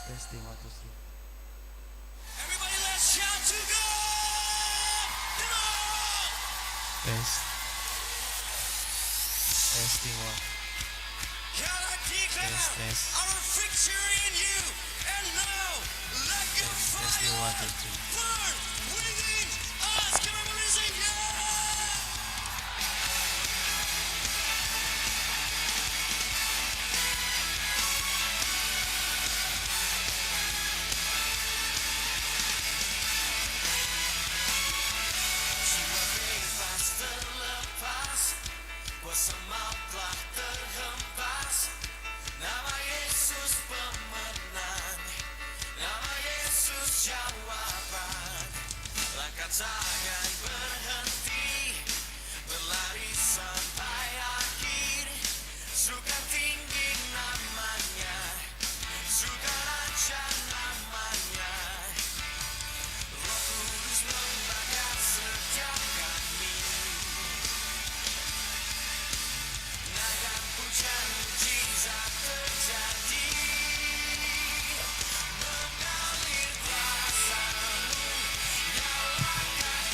Testing 1 2 3. Everybody, let's shout to God! Come on! Testing 1. God, I declare Test. our victory in you, and now let your Testing fire 1 2 3. burn within us. Come on, everybody, say yeah! Jiwa bebas terlepas, kuasa maut telah terhempas. Nama Yesus pemenang, nama Yesus jawaban. Langkah takkan berhenti, berlari sampai akhir. Suka tinggi namanya, suka raja namanya. Roh Kudus membakar setiap kami. Naga pujian mujizat terjadi, mengalir kuasa-Mu, nyalakan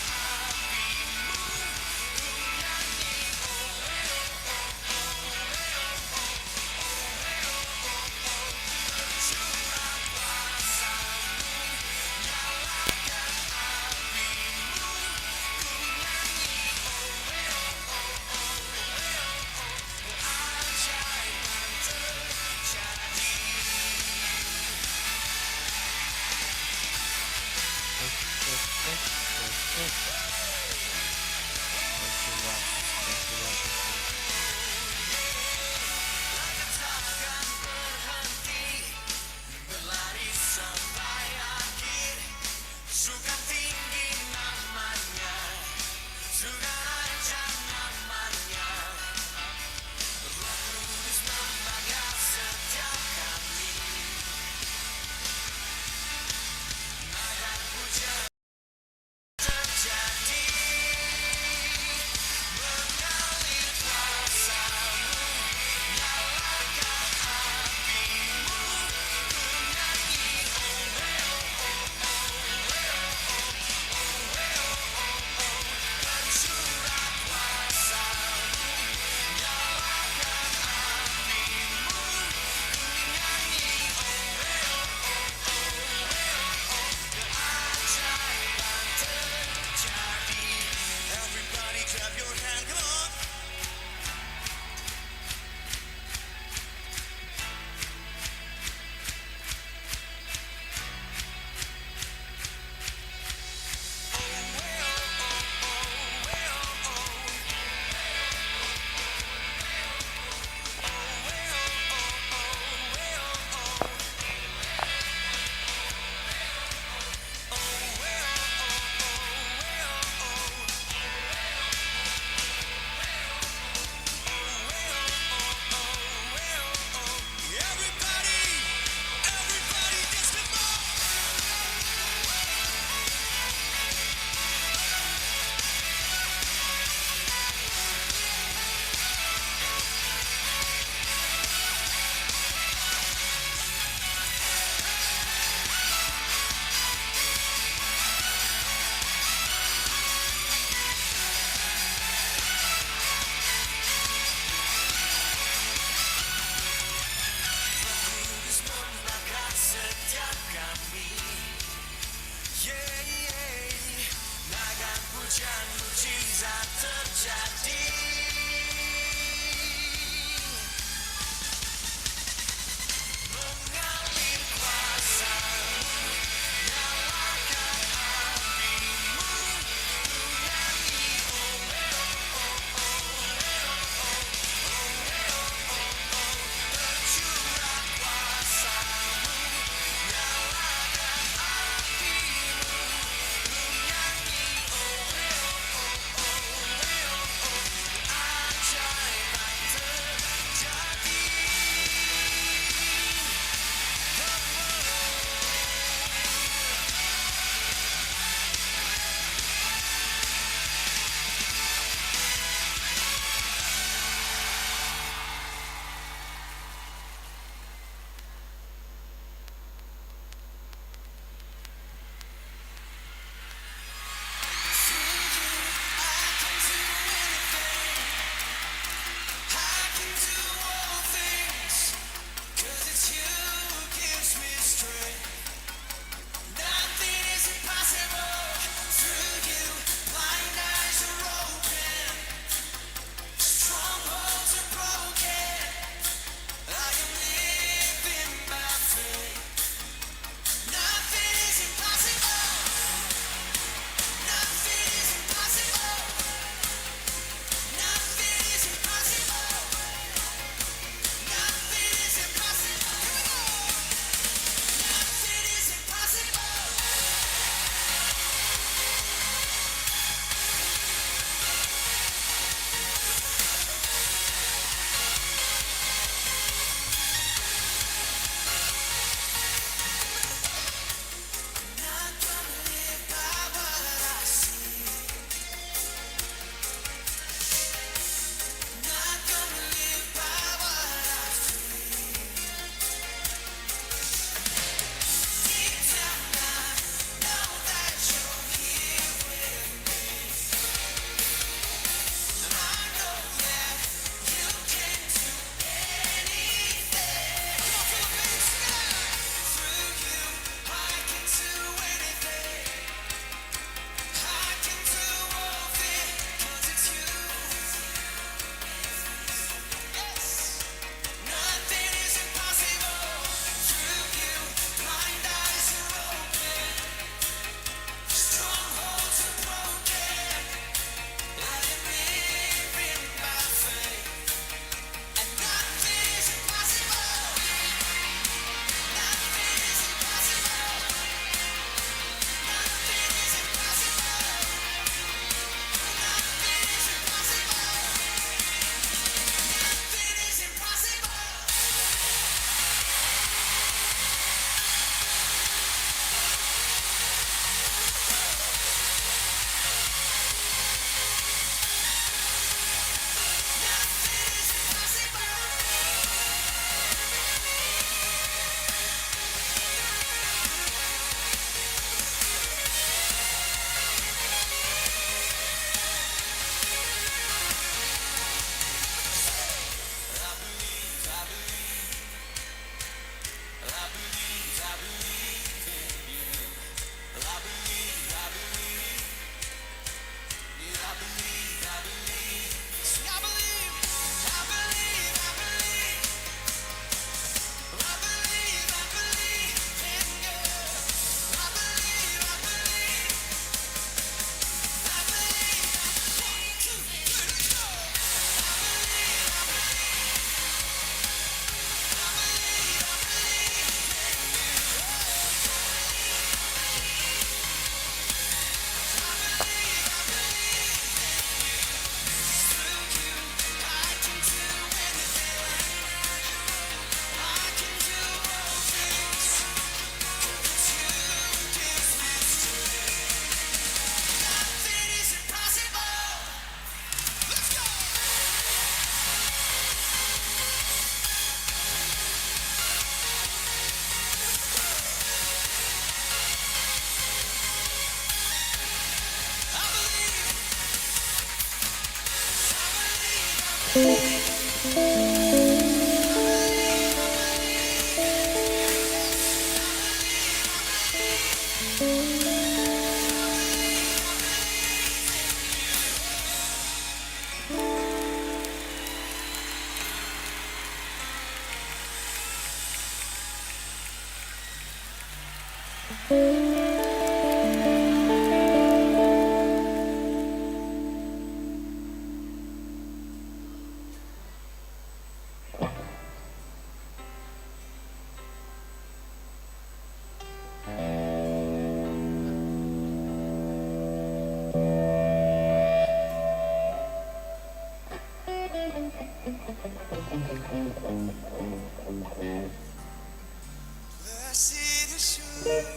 Blessed assurance,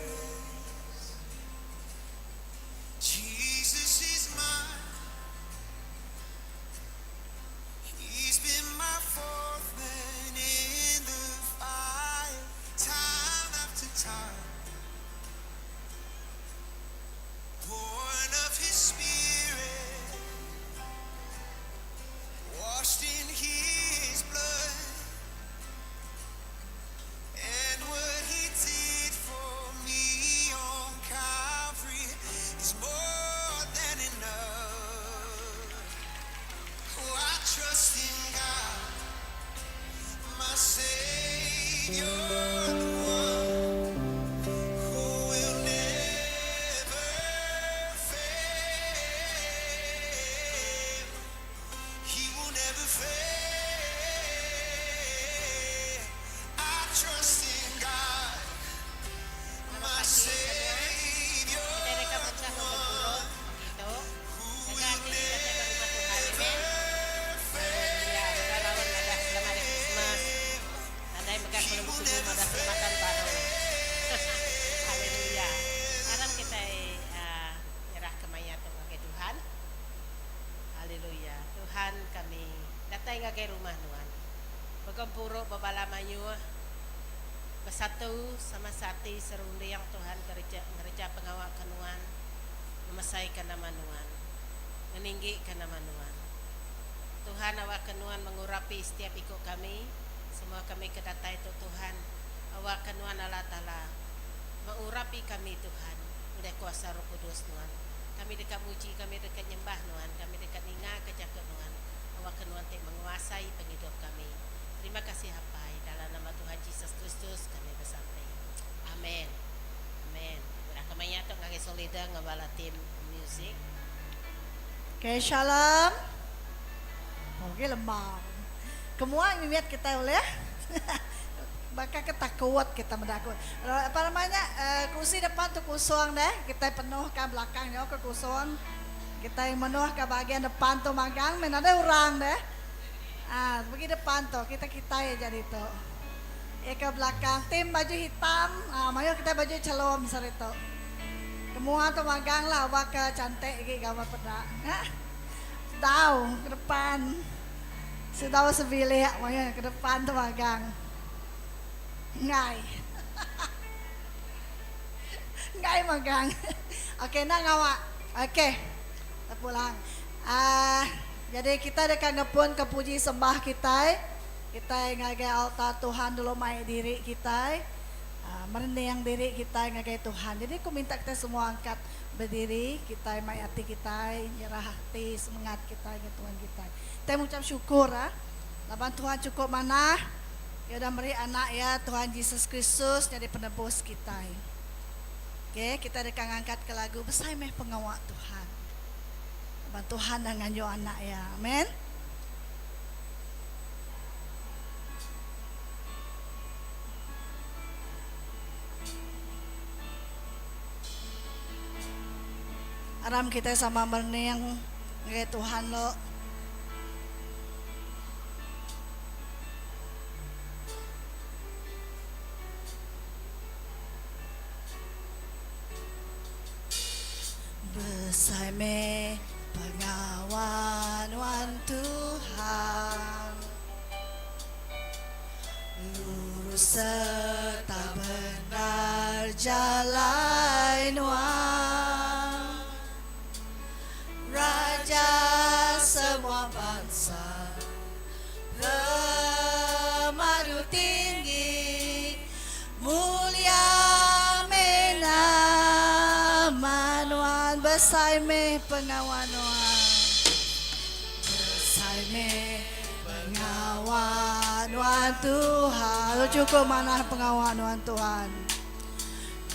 Jesus is mine. He's been my fourth man in the fire, time after time. Born of His Spirit, washed in His blood. And what He did for me on Calvary is more than enough. Oh, I trust in God, my Savior, the one who will never fail. He will never fail. I trust in God, my Savior, the one who will never fail. He will never Haleluya. Aram kita nyerah kemaya kay Tuhan. Haleluya. Tuhan kami datay nga kay rumah nuan. Pagkampuro babalamanyo basatu sama sati serundi yang Tuhan gereja pengawa kanuan memasai kana manuan meninggi kana manuan. Tuhan awak kanuan mengurapi setiap ikut kami. Semua kami kedatai itu Tuhan. Awak kanuan Allah Ta'ala mengurapi kami Tuhan. Udah kuasa Roh Kudus Tuhan. Kami dekat muji, kami dekat nyembah Tuhan. Kami dekat ninga kejaga Tuhan. Awak kanuan te menguasai penghidup kami. Terima kasih Hapai. Dalam nama Tuhan Yesus Kristus kami bersampai. Amin. Amin. Udah kemanya tu ngagai solida ngabala tim music. Okay, shalom. Okay, lemah. Kemua mimiat kita boleh? Bakal ketakuat kita mendakut. Apa namanya? Kursi depan tu kosong deh. Kita penuhkan belakangnya ke kosong. Kita penuh ke bagian depan tu magang. Men ada orang deh. Bagi depan tu kita ya jadi tu. Ke belakang tim baju hitam. Mayo kita baju celom sari tu. Kemua tu magang lah. Awak cantik lagi gambar pedak. Tahu ke depan. Sudah sebilik, makanya ke depan tu magang. Ngai. Ngai magang. Okey, nak ngawak. Okey. Kita pulang. Jadi kita dekat ngepun kepuji sembah kita. Kita ngagai altar Tuhan dulu mai diri kita. Merenang diri kita ngagai Tuhan. Jadi aku minta kita semua angkat berdiri, kita mai hati kita, nyerah hati, semangat kita ke Tuhan kita. Kita mengucap syukur laban Tuhan cukup mana ya udah beri anak ya Tuhan Yesus Kristus jadi penebus kita. Oke, kita akan angkat ke lagu Besai Meh Pengawak Tuhan. Laban Tuhan dengan yo anak ya. Amin. Aram kita sama berniang ngagai Tuhan lo. Besai me pengawan Tuhan, lurus serta benar jalan Raja semua bangsa besai me pengawanuan. Besai me pengawanuan Tuhan. Lu cukup mana pengawanuan Tuhan.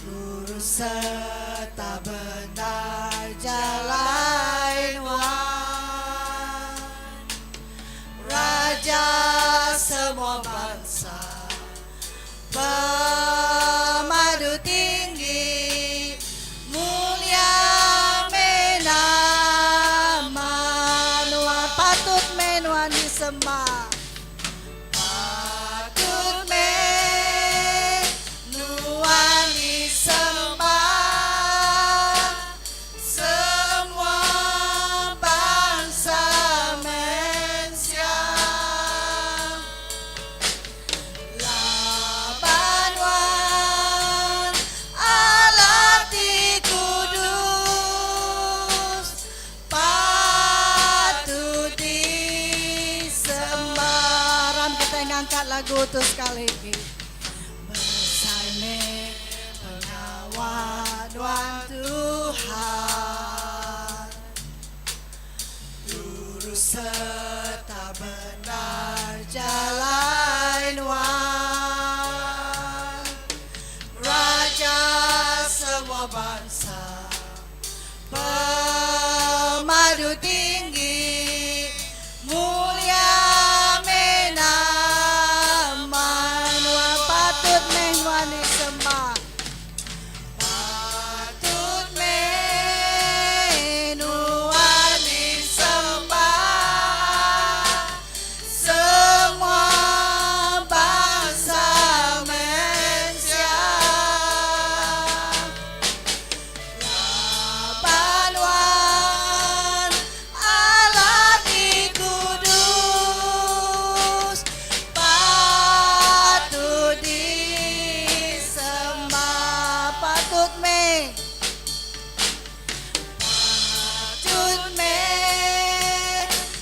Lurus serta benar jalan Tuhan. Raja semua bangsa, pemadu tinggi, mulia menama Nuan, patut menuan disembah, patut menuan disembah, semua bangsa Malaysia. Labanuan Allah di kudus, patut disembah. Ram kita ngangkat lagu itu sekali lagi. Besar me pengawanan Tuhan, lurus serta benar jalan Tuhan. Raja semua bangsa, pemadu tinggi, mulia menama Tuhan, patut menuan disembah, patut menuan disembah, semua bangsa Malaysia. Labanuan Allah di kudus, patut disembah, patut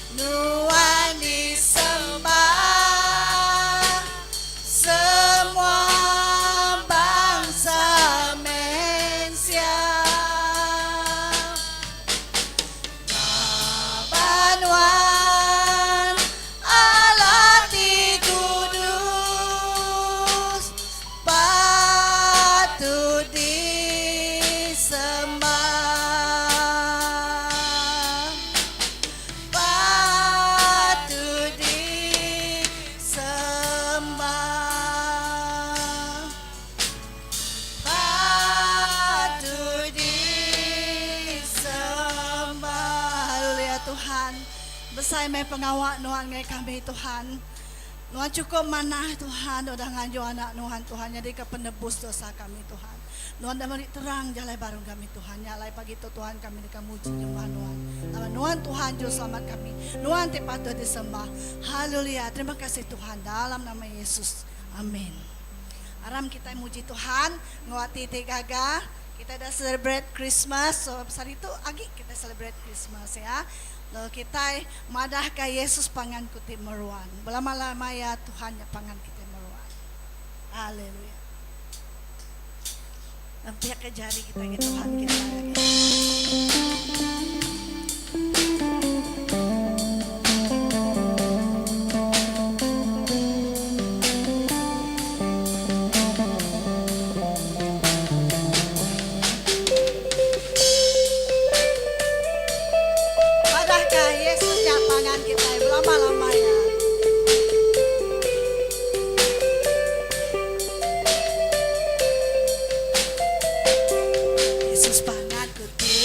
menuan disembah, semua bangsa Malaysia. Labanuan Allah di kudus, patut disembah, patut disembah, patut disembah. Haleluya Tuhan. Besar me pengawak Nuhan ngai kami Tuhan. Nuhan cukup mana Tuhan udah nganju anak Nuhan Tuhan jadi ke penebus dosa kami Tuhan. Nuhan dah beri terang jalan baru kami Tuhan. Nyalai pagi itu Tuhan kami dikamuji nyembah Nuhan. Nuhan Tuhan juru selamat kami. Nuhan patut disembah. Haleluya. Terima kasih Tuhan dalam nama Yesus. Amin. Aram kita muji Tuhan. Nguati gaga. Kita dah celebrate Christmas. So besar itu agi kita celebrate Christmas ya. Lalu kita madah ke Yesus pangan kuti meruan. Belama-lama ya Tuhan ya pangan kita meruan. Haleluya. Nampak ke jari kita ke Tuhan kita lagi. Madah ke Yesus ya pangan kita belama-lama ya. Yesus pangan kuti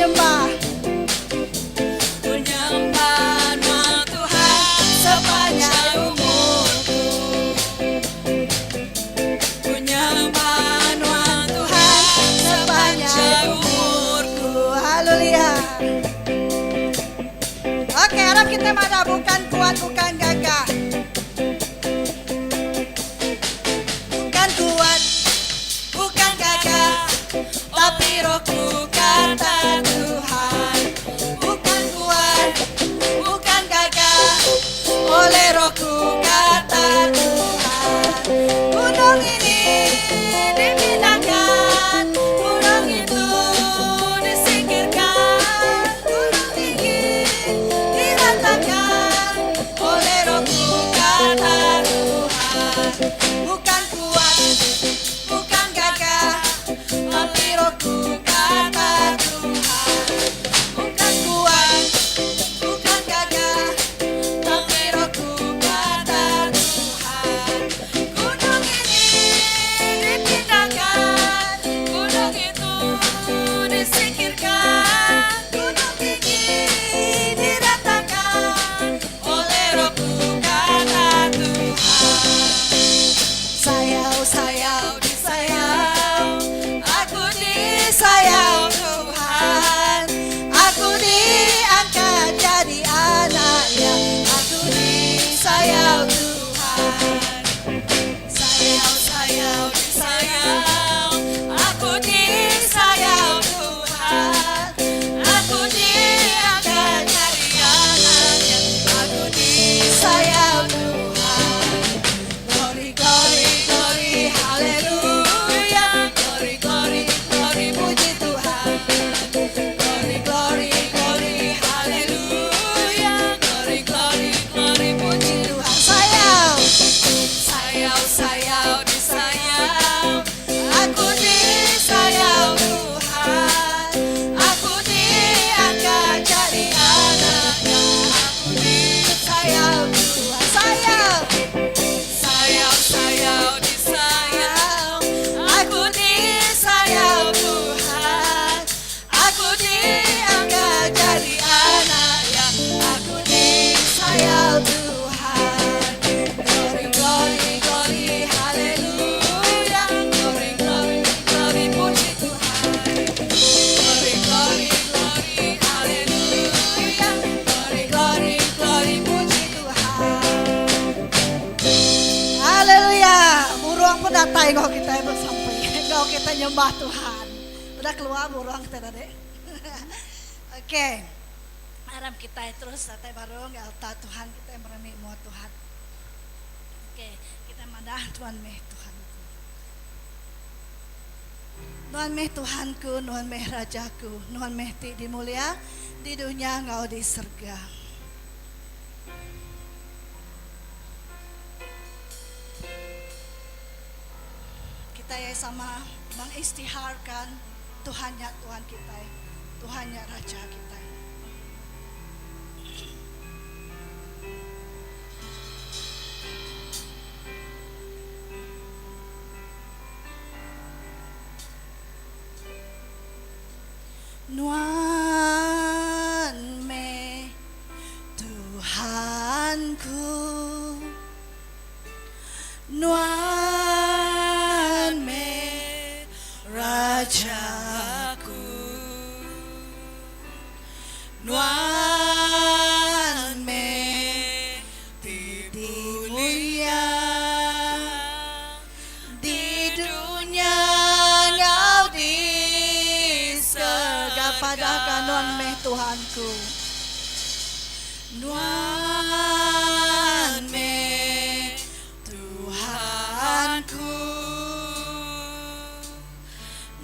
nyembah. Ku nyembah nama Tuhan sepanjang umurku. Ku nyembah nama Tuhan sepanjang umurku. Haleluya. Oke, harap kita mana bukan kuat, bukan gagah. Bukan kuat, bukan gagah, tapi rohku kata Tuhan. Bukan kuat, bukan gagah, oleh rohku kata Tuhan. Gunung ini dipindahkan, gunung itu disingkirkan, gunung tinggi diratakan, oleh rohku kata Tuhan. Bukan kuat, bukan gagah, tapi rohku kata Tuhan. Bukan kuat, bukan gagah, tapi rohku kata Tuhan. Gunung ini dipindahkan, gunung itu disingkirkan, gunung tinggi diratakan, oleh rohku kata Tuhan. Sayau-sayau disayau, aku disayau Tuhan. Aku diangkat jadi anaknya, aku disayau Tuhan. Sayau-sayau disayau, aku disayau Tuhan. Aku diangkat jadi anaknya, aku disayau Tuhan. Glory, glory, glory, haleluya. Glory, glory, glory, puji Tuhan. Glory, glory, glory, haleluya. Glory, glory, glory, puji Tuhan. Sayau, sayau, sayau disayau, aku disayau Tuhan. Aku diangkat jadi anaknya, aku disayau Tuhan. Sayau. Sayau-sayau disayau, aku disayau Tuhan. Aku diangkat jadi anaknya, aku disayau Tuhan. Glory, glory, glory, haleluya. Glory, glory, glory, puji Tuhan. Glory, glory, glory, haleluya. Glory, glory, glory, puji Tuhan. Haleluya. Buruang pun datang kau kita ibu sampai. Kau kita nyembah Tuhan. Udah keluar buruang kita tadi. Oke. Harap kita terus datang bareng altar Tuhan kita yang meremik mau Tuhan. Oke, kita madah Tuhan meh Tuhanku. Tuhan meh Tuhanku, Tuhan meh Rajaku, Tuhan meh ti dimulia di dunia engkau di surga. Kita ya sama mengistiharkan Tuhannya Tuhan kita, Tuhannya Raja kita. Nuan me Tuhanku, Nuan me Rajaku, Nuan me tipu mulia di dunia engkau di surga. Padahal Nuan me Tuhanku, Nuan me Tuhanku,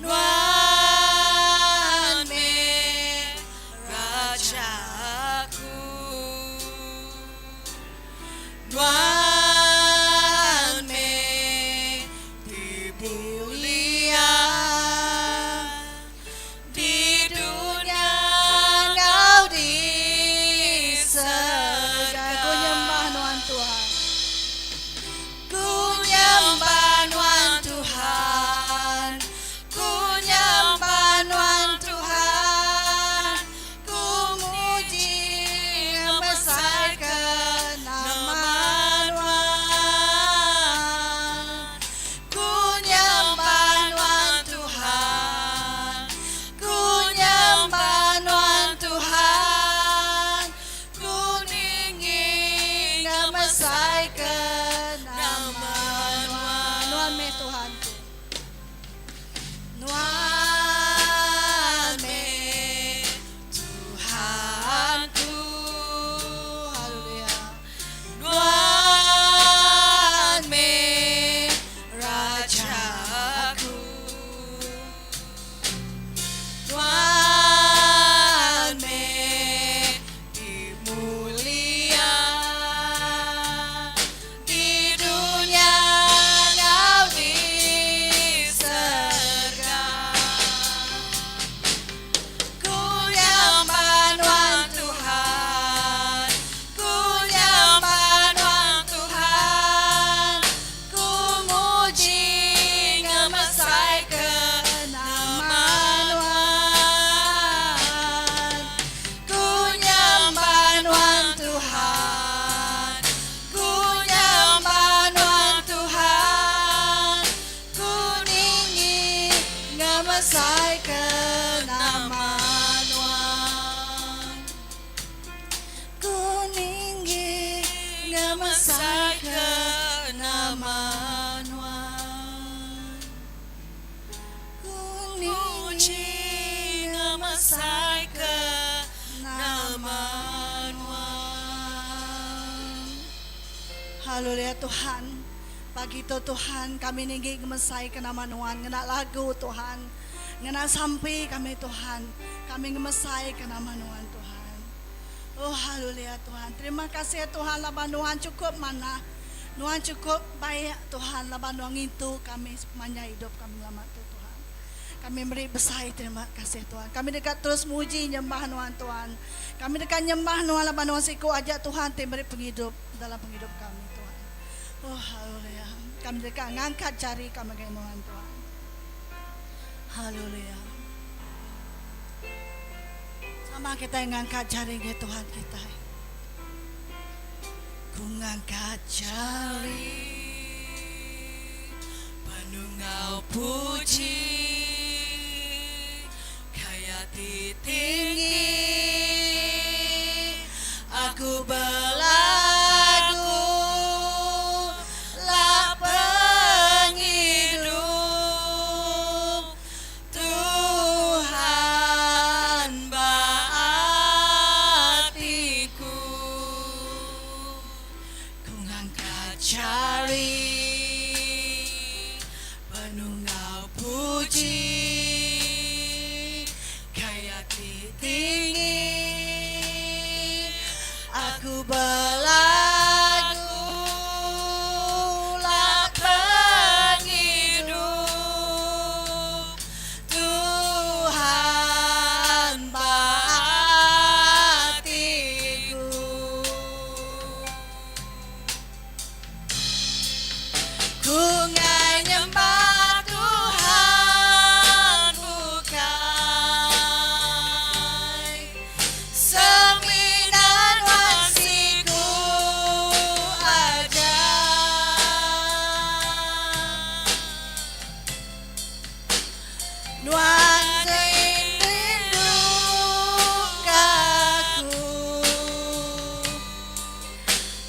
Nuan me Rajaku, Nuan me dimulia di dunia engkau di surga. Ku ngemasai kenamanuan ku ninggi ngemasai kenamanuan ku ninggi ngemasai kenamanuan. Haleluya Tuhan. Pagi itu Tuhan kami ninggi ngemesai kenamanuan, ngena lagu Tuhan, ngena sampai kami Tuhan, kami ngemesai kenamanuan Tuhan. Oh haleluya Tuhan, terima kasih Tuhan, labanuan cukup mana, Nuhan cukup baik Tuhan, labanuan itu kami semuanya hidup kami lama Tuhan. Kami beri besar terima kasih Tuhan. Kami dekat terus muji nyembah Tuhan. Kami dekat nyembah labanuan siku aja Tuhan, beri penghidup dalam penghidup kami Tuhan. Oh haleluya. Kami dekat ngangkat jari kami dengan Tuhan. Haleluya. Sama kita ngangkat jari ke Tuhan kita. Ku ngangkat jari penuh ngau puji kayak tinggi aku belagu lah penghidup Tuhan baatiku ku ngangkat jari penuh ngau puji kayak tinggi aku belagu lah penghidup Tuhan baatiku ku nyembah Tuhan bukai seminan wasiku aja Nuan rindu kaku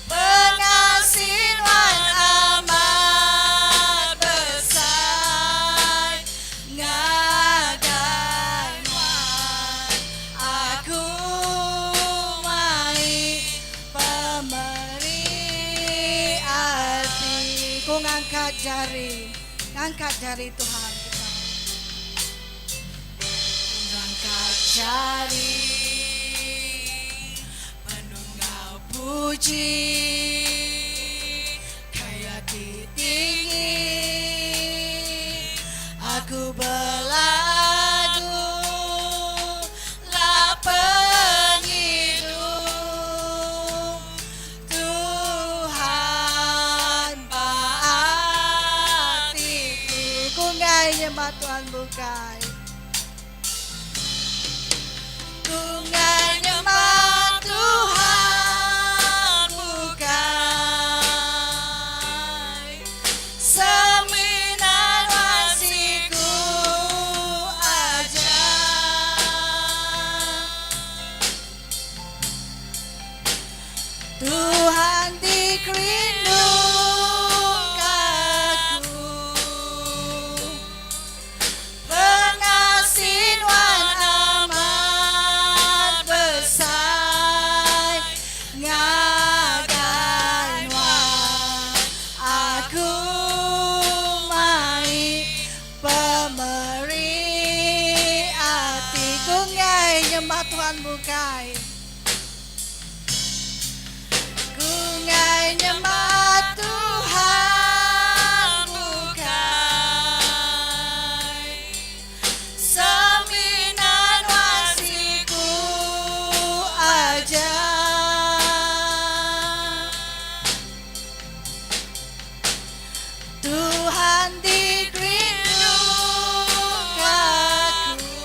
pengasihan amat besar ngagai wan aku mai pemberi arti. Ku ngangkat jari Tuhan kita. Ngangkat jari penuh ngau puji kayak tinggi aku belagu lah penghidup Tuhan baatiku Ku ngai nyembah Tuhan bukai. ku nyembah Tuhan bukai seminan wasiku aja Tuhan dikerindu kaku pengasihan amat besar ngagai wan aku mai pemberi arti. Ku ngai nyembah Tuhan bukai. Ku ngai nyembah Tuhan bukai seminan wasiku aja Tuhan dikerindu kaku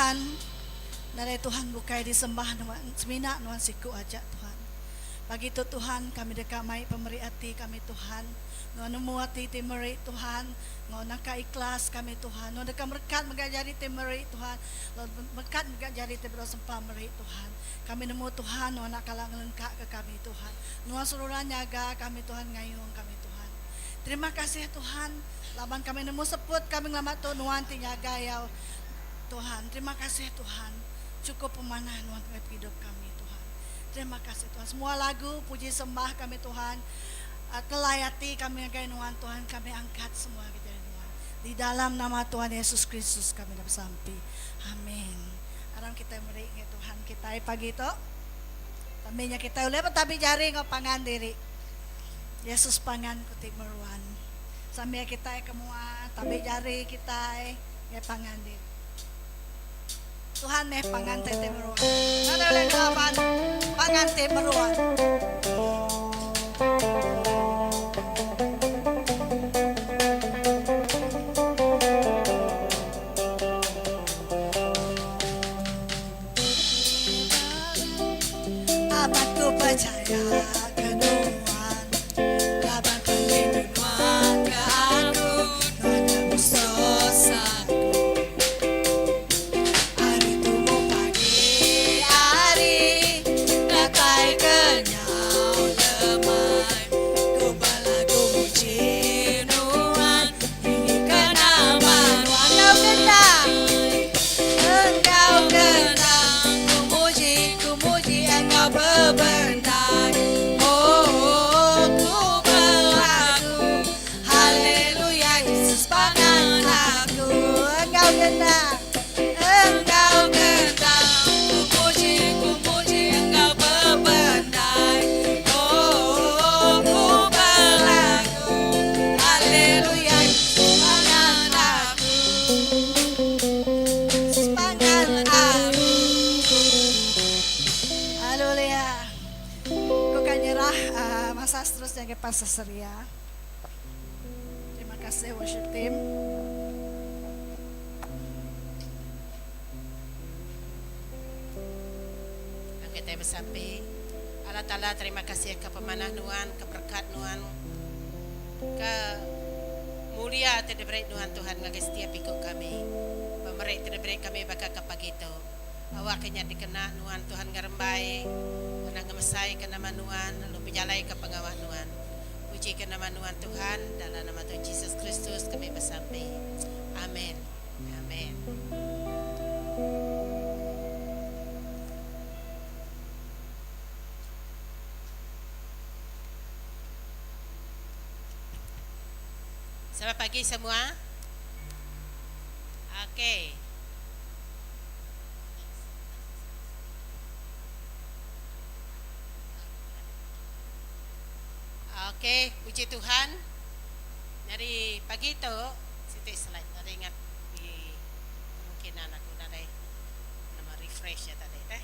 Tuhan, narai Tuhan bukai disembah nuan semina nuan siku aja Tuhan. Pagi itu Tuhan kami dekamai pemberi hati kami Tuhan. Nuan nemu hati timeri Tuhan. Nuan naka ikhlas kami Tuhan. Nuan dekam berkat megajari timeri Tuhan. Nuan berkat megajari timeri sempah meri Tuhan. Kami nemu Tuhan nuan nak kalang lengkap ke kami Tuhan. Nuan seluruh nyaga kami Tuhan ngayung kami Tuhan. Terima kasih Tuhan. Laban kami nemu seput kami ngelamat Tuhan nuan tinyaga ya Tuhan. Terima kasih Tuhan. Cukup pemanah nuan hidup kami Tuhan. Terima kasih Tuhan. Semua lagu puji sembah kami Tuhan. Kelayati kami ngagai nuan Tuhan. Kami angkat semua kita nuan. Di dalam nama Tuhan Yesus Kristus kami dapat sampai. Amin. Aram kita meri Tuhan kita pagi itu. Taminya kita uleh tapi jari pangan diri. Yesus pangan kutik meruan. Sambil kita kemua tapi jari kita pangan diri. Tuhan pangan tete meruan. Ada oleh lawan pangan tete meruan. Aku percaya kenuan, laban perlindungan ke aku, Tuhan bersosaku. Hari tunggu pagi hari, datai kenyau lemai, ku balagu muji nuan, ini kenaman walau kenang, engkau kenang, ku muji engkau bebenah. Oh, ku berlaku, haleluya, Yesus pangan aku. Engkau kenang, ku muji engkau bebenah. Oh, ku berlaku, haleluya, Yesus pangan aku. Yesus pangan aku. Haleluya. Ku kan nyerah masa seterusnya ke Pastor Seria. Terima kasih worship team. Kita bersampai. Allah Ta'ala terima kasih ke pemanah nuan, ke berkat nuan, ke mulia terdeberi nuan Tuhan ngagai setiap ikut kami. Pemerintah terdeberi kami bakal ke pagi itu. Awak kenya dikena nuan Tuhan ngarembai, menang ngemesai ke nama nuan, lalu penjalai ke pengawak nuan. Puji ke nama nuan Tuhan, dalam nama Tuhan Yesus Kristus kami bersampai. Amin. Amin. Selamat pagi semua. Okey. Okey, puji Tuhan. Dari pagi itu, Siti slide ada ingat di kemungkinan aku ada nama refresh ya tadi teh.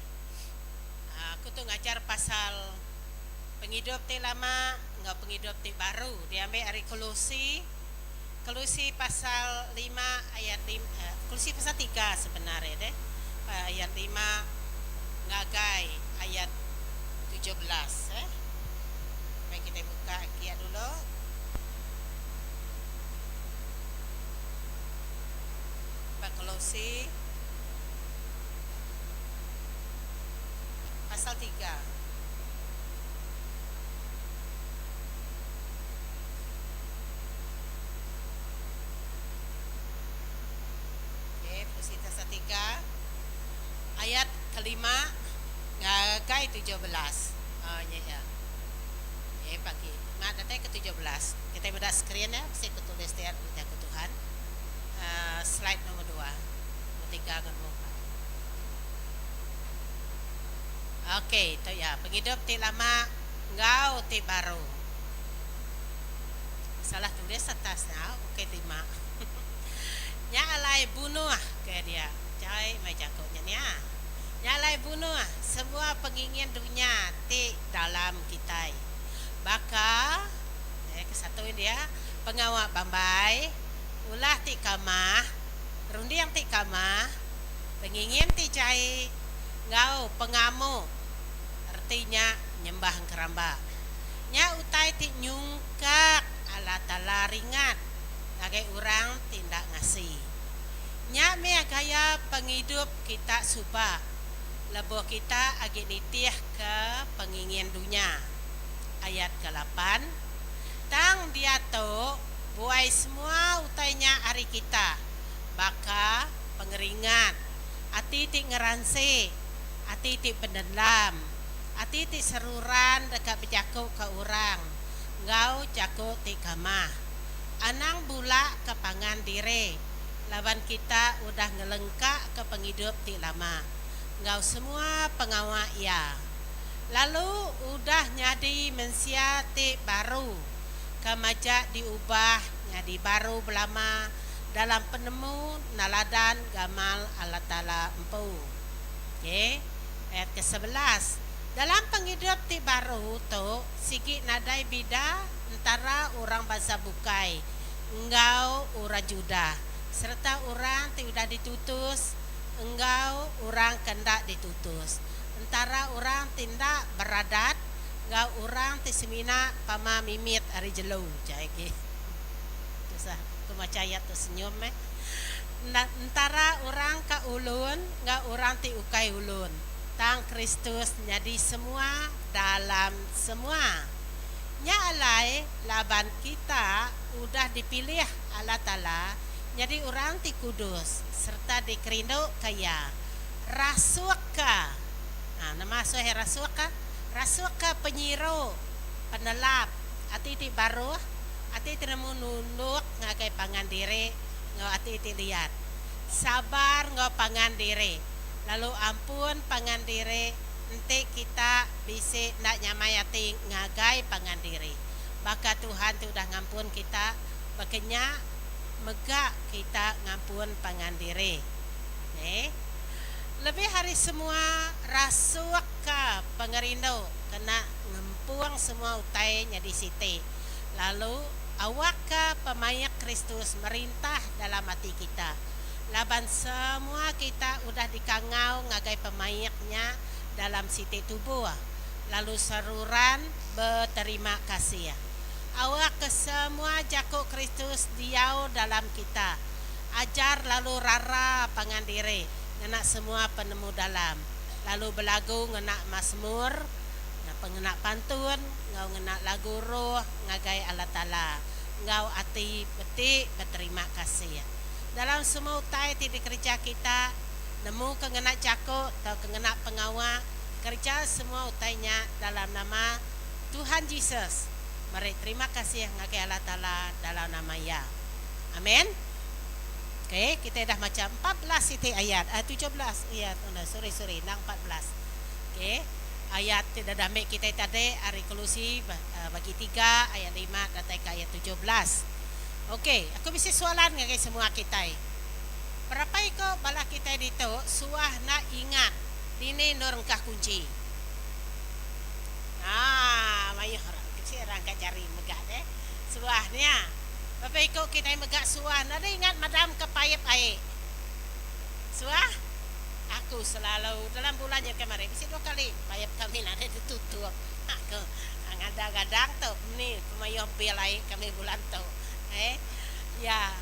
Aku tuh ngajar pasal penghidup ti lama, enggak penghidup ti baru. Diambil dari Kolose pasal 5 ayat 5, Kolose pasal 3 sebenarnya deh. Ayat 5 ngagai ayat 17 Mari kita buka ayat dulu. Kolose pasal 3. Pasal 3 ayat kelima ngagai 17. Oh ya. Pagi. Mak datang ke 17. Kita beda screen ya, saya tulis dia ke Tuhan. Slide nomor 2. Nomor 3 kan muka. Okey, itu ya. Penghidup ti lama, ngau ti baru. Salah tulis atasnya. Okey 5. Nyalai bunuh ke dia. Cai mai jakoknya ni Nyalai bunuh semua pengingin dunia ti dalam kita. Baka kesatuin dia pengawak bambai ulah ti kamah rundi yang ti kamah Pengingin ti cai ngau pengamu artinya nyembah keramba. Nya utai ti nyungkak ala tala ringat ngagai orang tindak ngasih. Nya me gaya penghidup kita suba lebo kita agi nitiah ke pengingin dunia. Ayat ke-8 tang dia to buai semua utainya hari kita baka pengeringat ati ti ngeranse ati ti pendendam ati ti seruran dekat berjaku ke orang ngau jaku ti kamah anang bula ke pangan dire lawan kita udah ngelengkak ke penghidup ti lama ngau semua pengawa ya lalu udah nyadi mensia ti baru kamaja diubah nyadi baru belama dalam penemu naladan gamal Allah Ta'ala empu. Okay. Ayat ke-11 dalam penghidup ti baru tu sigi nadai bida antara orang bahasa bukai engkau orang Juda serta orang ti udah ditutus engkau orang kendak ditutus antara orang tindak beradat engkau orang ti semina pama mimit ari jelo jaiki susah kumacaya tu senyum antara orang ka ulun engkau orang ti ukai ulun tang Kristus jadi semua dalam semua nya alai laban kita udah dipilih Allah Ta'ala jadi orang ti kudus serta dikerindu kaya rasuka nama sohe rasuka penyiro penelap ati ti baru ati ti nemu nunduk ngagai pangan diri ngau ati ti lihat sabar ngau pangan diri lalu ampun pangan diri ente kita bisa nak nyamayati ngagai pangan diri baka Tuhan tu udah ngampun kita bakanya megak kita ngampun pangan diri lebih hari semua rasuka pengerindo kena ngempuang semua utainya di siti lalu awaka pemayak Kristus merintah dalam hati kita laban semua kita udah dikangau ngagai pemayaknya dalam siti tubuh lalu seruran berterima kasih awak ke semua jago Kristus diau dalam kita ajar lalu rara pangan diri ngena semua penemu dalam lalu belagu ngena mazmur pengenak pantun ngau ngena lagu roh ngagai Allah Ta'ala ngau ati betik berterima kasih dalam semua utai di kerja kita nemu kengena cako atau kengena pengawal kerja semua utainya dalam nama Tuhan Yesus. Mari terima kasih ngagai Allah Ta'ala dalam nama ya. Amin. Oke, kita dah macam 14 itu ayat 17 ayat sorry nang 14. Oke, ayat tidak damai kita tadi hari Kolose bagi 3 ayat 5 datang ke ayat 17. Okey, aku bisa soalan ngagai semua kita. Berapa iko bala kita dito suah na ingat dini norengkah kunci. Mayu orang cari megak suahnya. Berapa iko kita megak suah na ingat madam kepayap air. Suah aku selalu dalam bulan yang kemarin bisa 2 kali payap kami ada ditutup. Aku ngadang-gadang tu ni pemayu belai kami bulan tu. Ya.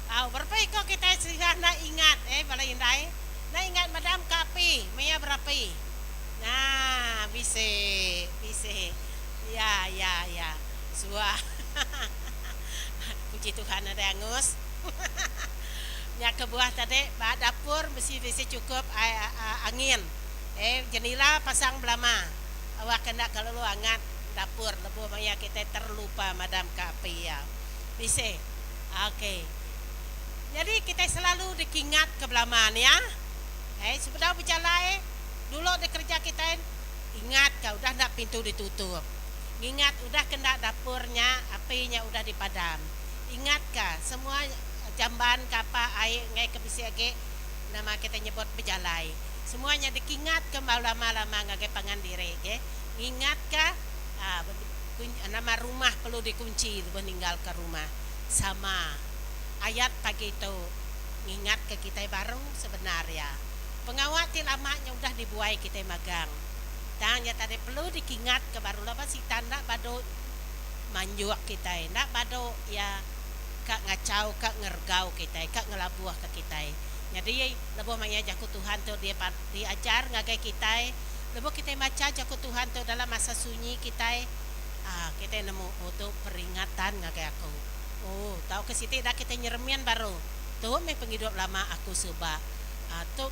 Berapa iko kita sudah nak ingat balai indai. Nak ingat madam kapi, maya berapa? Nah, bisa. Ya. Suah. Puji Tuhan ada angus. Nya kebuah tadi ba dapur mesti bisa cukup angin. Jendela pasang belama. Awak kena kalau lu angat dapur lebo maya kita terlupa madam kapi ya. Bisa. Okey. Jadi kita selalu dikingat ke belaman ya. Sebenarnya bicara dulu di kerja kita ingat kau udah nak pintu ditutup. Ingat udah kena dapurnya apinya udah dipadam. Ingatkah semua jamban kapa air ngai ke bisiage nama kita nyebut bejalai. Semuanya dikingat ke lama-lama ngagai pangan diri ke. Ingatkah nama rumah perlu dikunci meninggal ke rumah sama ayat pagi itu ngingat ke kita baru sebenarnya. Pengawal ti lamanya udah dibuai kita magang. Tanya tadi perlu dikingat ke baru lama si tanda bado manjuak kita, nak bado ya kak ngacau kak ngergau kita, kak ngelabuah ke kita. Jadi lebo maya jaku Tuhan tu dia diajar ngagai kita, lebo kita baca jaku Tuhan tu dalam masa sunyi kita. Kita nemu untuk peringatan ngagai aku. Oh, tahu ke situ dah kita nyeremian baru. Tuh me penghidup lama aku sebab tuh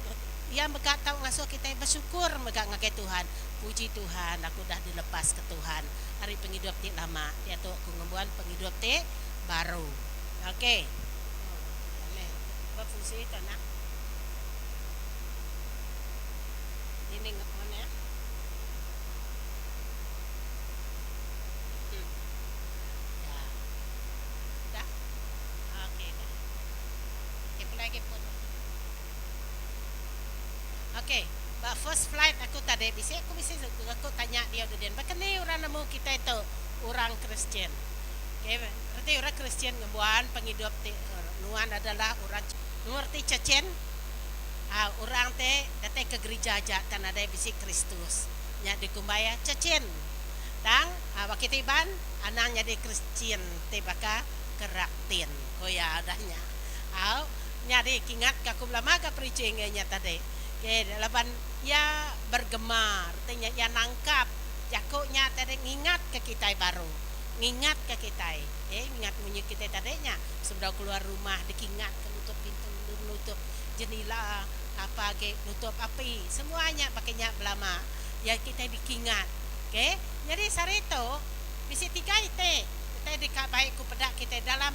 yang megak tahu ngasuh kita bersyukur megak ngagai Tuhan. Puji Tuhan, aku dah dilepas ke Tuhan. Hari penghidup ti lama, dia tu aku ngebuan penghidup ti baru. Okey. Berfungsi itu nak. Ini ngepon ya. Ya. Dah. Okey dah. Okey lagi pun. Okey. But first flight aku tadi aku tanya dia tu dia. Bakane orang nemu kita itu orang Kristian. Okay, berarti orang Kristian ngebuan penghidup nuan adalah orang ngerti Cecen. Orang te datang ke gereja aja tan ada bisi Kristus. Nya dikumbaya Cecen. Tang wakitiban anang jadi Kristian te baka keraktin. Koya adanya. Nyari kingat kakum lama ka preachingnya tadi. Okay, laban ya bergema, artinya ya nangkap. Jakonya tadi ngingat ke kita baru. Ngingat ke kita, ingat bunyi kita tadinya sebelum keluar rumah dikingat nutup pintu, nutup jendela, apa ke nutup api, semuanya pakainya belama. Ya kita dikingat, okay? Jadi sari itu bisi 3 kita dikabai ku pedak kita dalam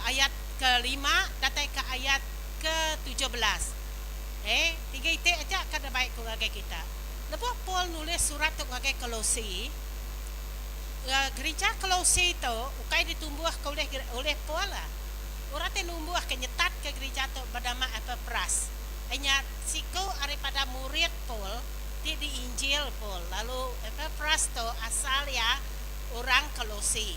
ayat ke-5 datang ke ayat ke-17. 3 itu aja kada baik ku ngagai kita. Lepas Paul nulis surat tu ngagai Kolose. Gereja Kolose itu ukai ditumbuh oleh Paul lah. Orang tu numbuh kenyetat ke gereja tu bernama Epaphras. Hanya siko daripada murid Paul di Injil Paul. Lalu Epaphras tu asal ya orang Kolose.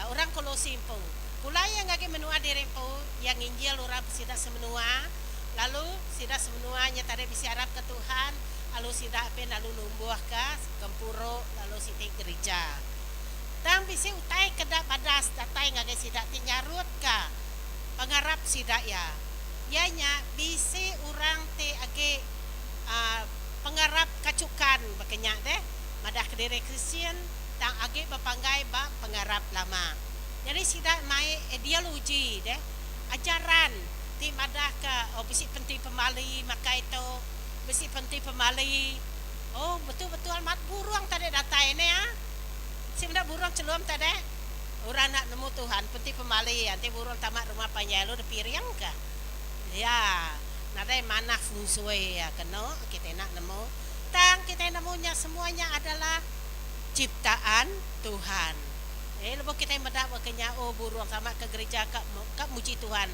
Orang Kolose pun. Pula yang ngagi menua diri pun yang Injil orang sida semenua. Lalu sida semenuanya tadi bisa harap ke Tuhan. Lalu sida apen lalu numbuh ke Kempuro lalu sida gereja. Tang bisi utai kedak badas datai ngagai sida tinyarut ka pangarap sida ya. Ianya bisi orang te age pangarap kacukan bakanya deh madah kediri Kristian tang age bapanggai ba pangarap lama. Jadi sida mai ideologi deh ajaran ti madah ka bisi penting pemali maka itu bisi penting pemali. Oh betul-betul mat buruang tadi datai ni ya. Sebenarnya burung celum tadi orang nak nemu Tuhan penting pemali nanti burung tamat rumah panjalu depiriang ka ya nadai mana fungsi ya kena kita nak nemu tang kita nemunya semuanya adalah ciptaan Tuhan. Lepas kita mendak wakenya burung sama ke gereja kak muji Tuhan.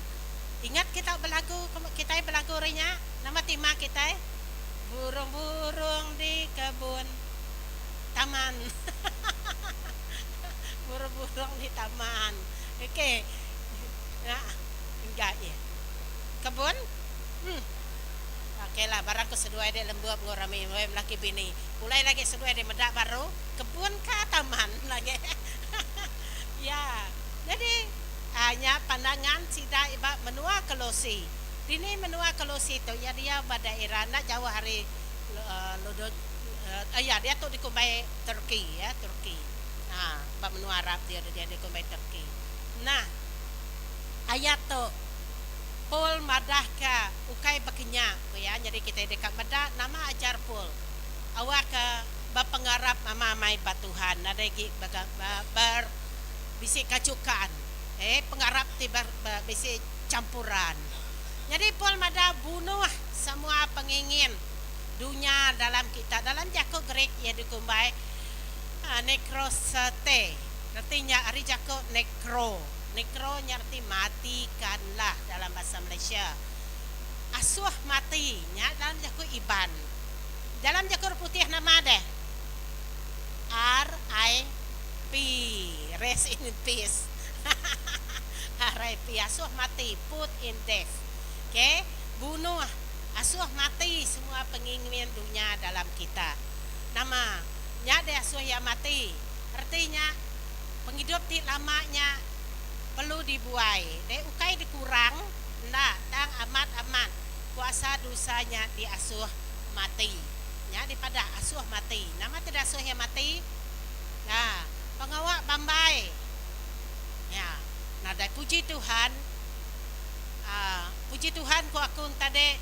Ingat kita berlagu renya nama tema kita burung-burung di kebun taman. Burung-burung di taman. Okey. Nah, enggak ya. Kebun? Okeylah, barang ko sedua dia lembut ngorami laki bini. Mulai lagi sedua dia medak baru kebun ke taman lagi. Ya. Jadi hanya pandangan sida iba menua Kolose. Dini menua Kolose itu ya dia daerah nak jauh hari ya dia tu dikumbai Turki ya, Turki. Bab menua Arab dia dikumbai Turki. Nah, ayat tu Paul madah ka ukai bakenya ya, jadi kita dekat madah nama ajar Paul. Awak ka bapengarap mamai batuhan ada gi bar bisi kacukan. Pengarap ti bisi campuran. Jadi Paul madah bunuh semua pengingin dunia dalam kita dalam jako Greek ya dikumbai nekrosate artinya ari jako nekro arti matikanlah dalam bahasa Malaysia asuh matinya dalam jako iban dalam jako putih nama deh RIP rest in peace RIP asuh mati put in death Oke, bunuh, asuh mati semua penginginan dunia dalam kita. Namanya ada asuh yang mati. Artinya penghidup ti lamanya perlu dibuai. Ukai dikurang, nah tang amat kuasa dosanya diasuh mati. Ya daripada asuh mati. Nama tidak asuh yang mati. Nah, pengawak bambai. Ya, nah dan puji Tuhan. Puji Tuhan ku aku tadi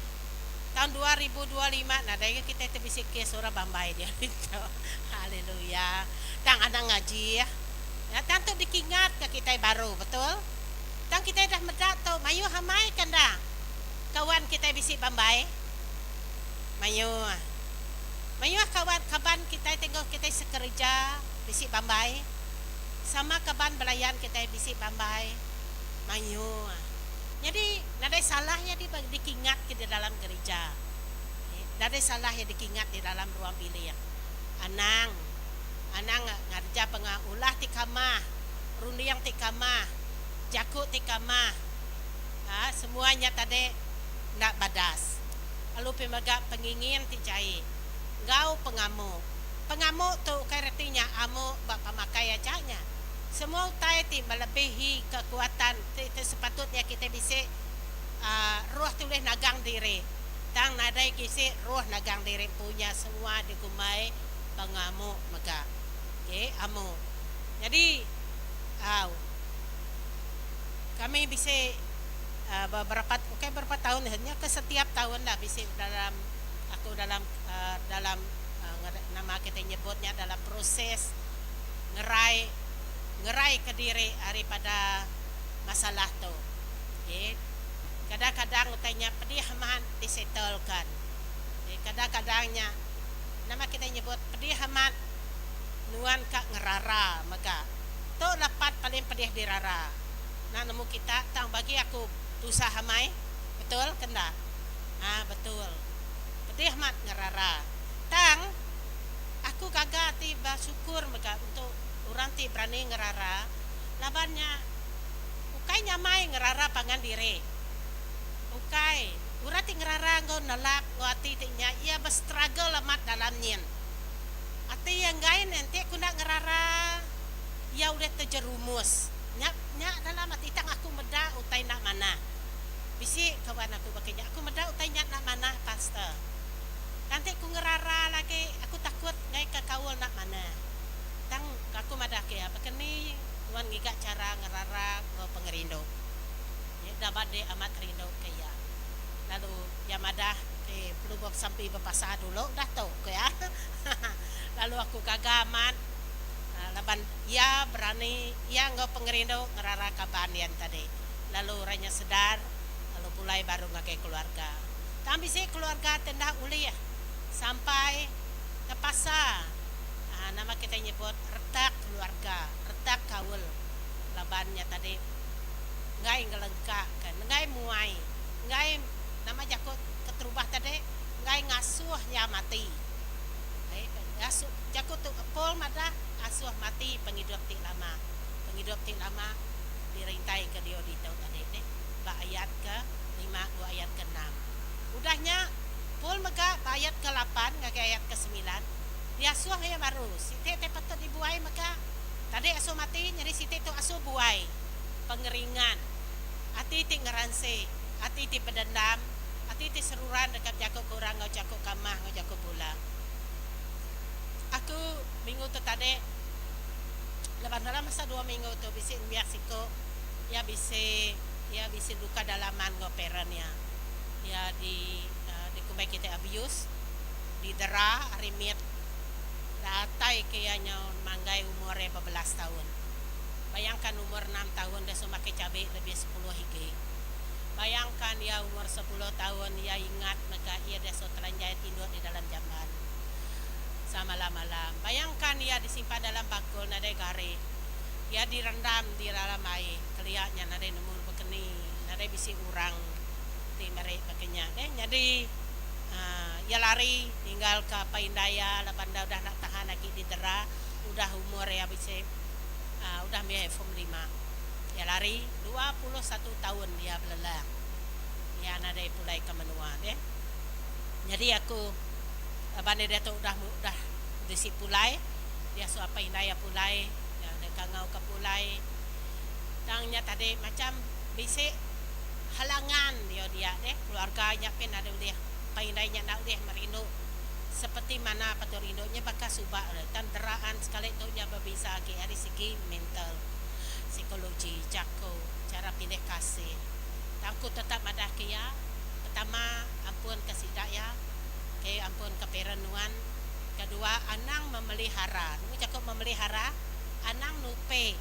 tahun 2025 nah dari kita itu bisa ke surah bambai dia itu. Haleluya. Tang ada ngaji ya. Ya tanto dikingat ke kita baru betul. Tang kita dah mendato mayu hamai kanda. Kawan kita bisi bambai. Mayu kawan kita tengok kita sekerja bisi bambai. Sama kawan belayan kita bisi bambai. Mayu. Jadi nada salahnya dikingat ke di dalam gereja. Nada salah yang dikingat di dalam ruang bilik. Anang ngarja pengulah ti kamah, rundiang ti kamah, jaku ti kamah. Semuanya tadi nak badas. Lalu pemaga pengingin ti cai. Gau pengamuk tu artinya amu bak pemakai acanya. Semua utai ti melebihi kekuatan ti sepatutnya kita bisa roh tulis nagang diri. Tang nadai kisi roh nagang diri punya semua dikumai pengamuk mega. Okay, amu. Jadi kami bisa berapa tahun hanya ke setiap tahun dah bisa dalam nama kita nyebutnya dalam proses ngerai ke diri daripada masalah tu. Okay. Kadang-kadang utainya pedih amat disetelkan. Okay. Kadang-kadangnya nama kita nyebut pedih amat nuan kak ngerara maka tu lapat paling pedih dirara. Nah nemu kita tang bagi aku usaha mai betul kena. Betul. Pedih amat ngerara. Tang aku gagal tiba syukur maka untuk orang ti berani ngerara labannya ukai nyamai ngerara pangan diri ukai urati ngerara ngau nalak ngau ati tinya ia berstruggle amat dalam nyen ati yang gain nanti aku nak ngerara ia udah terjerumus nyak dalam ati tang aku meda utai nak mana bisi kawan aku bakanya aku meda utai nyak nak mana pastor nanti aku ngerara lagi aku takut ngai ke kaul nak mana tang aku madak ya bekeni wan giga cara ngerara ngo pengerindo ya dapat de amat rindo kaya lalu ya madah ke pelubuk sampai bepasa dulu dah tahu kaya lalu aku kagaman laban ya berani ya ngo pengerindo ngerara kabanian tadi lalu ranya sedar lalu mulai baru ngakai keluarga tapi sih keluarga tendah uli ya sampai ke pasar. Nama kita nyebut retak keluarga, retak kaul labannya tadi ngai ngelengkak kan, ngai muai, ngai nama jakut keterubah tadi ngai ngasuh ya mati. Asuh jakut tu pol mada asuh mati penghidup ti lama dirintai ke dia di tahun tadi deh, ayat ke 5 ayat ke 6. Udahnya pol mega ayat ke 8 ngakai ayat ke 9. Dia asuh ya baru siti teh patut dibuai maka tadi asuh mati nyari siti tu asuh buai pengeringan ati ti ngeranse ati ti pedendam ati ti seruran dekat jago kurang ngau jago kamah ngau jago pula aku minggu tu tadi lepas dalam masa 2 minggu tu bisa Meksiko ya bisa luka dalaman ngau perannya ya di kumai kita abuse didera arimit datai kayaknya manggai umurnya 14 tahun. Bayangkan umur 6 tahun dia semakai cabai lebih 10 higi. Bayangkan ya umur 10 tahun ya ingat maka ia dia telanjai tidur di dalam jamban. Sama malam. Bayangkan ia disimpan dalam bakul nadai gari. Ia direndam di dalam air. Kelihatnya nadai nemu bekeni, nadai bisi urang di mereka pakainya. Jadi ya lari tinggal ke Paindaya lapanda udah nak tahan lagi di dera udah umur ya bisa udah form 5 ya lari 21 tahun dia belelang ya nada pulai ke menua deh. Jadi aku abane dia tu udah disi pulai dia su apa indaya pulai ya dekat ngau ke pulai tangnya tadi macam bisik halangan dia deh keluarganya pun ada dia paindainya nak dia merindu seperti mana patorindonya bakal subak dan deraan sekali tu nya berbisa lagi dari segi mental psikologi jako cara pilih kasih aku tetap madah kia pertama ampun kasih daya ke ampun keperenuan kedua anang memelihara nu cakap memelihara anang nupe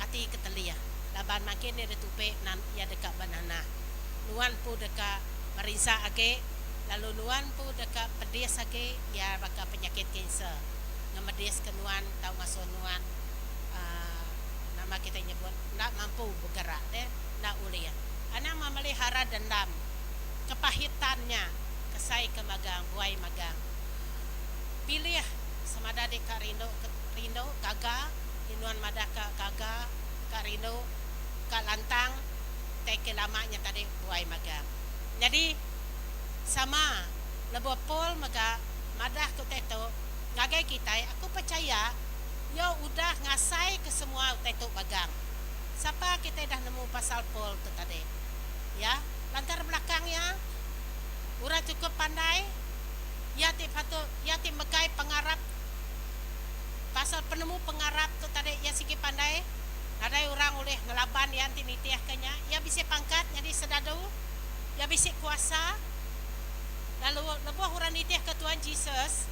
ati ketelia laban makin dia tupe nan ya dekat banana nuan pu dekat marisa age lalu nuan pu dekat pedes age ya bakal penyakit kanser ngamedis kenuan tau ngason nuan nama kita nyebut nak mampu bergerak deh nak uliah anang memelihara dendam kepahitannya kesai ke magang buai magang pilih semada di Karindo kaga inuan madaka kaga Karindo ka lantang teke lamanya tadi buai magang jadi sama lebo pol maga madah tu teto ngagai kita aku percaya yo udah ngasai ke semua teto magang siapa kita dah nemu pasal pol tu tadi ya lantar belakangnya ura cukup pandai ya ti megai pengarap pasal penemu pengarap tu tadi ya sikit pandai ada orang oleh ngelaban yang tinitiah kenya ya bisa pangkat jadi sedadu ya bisa kuasa lalu lebuh orang nitiah ke Tuhan Yesus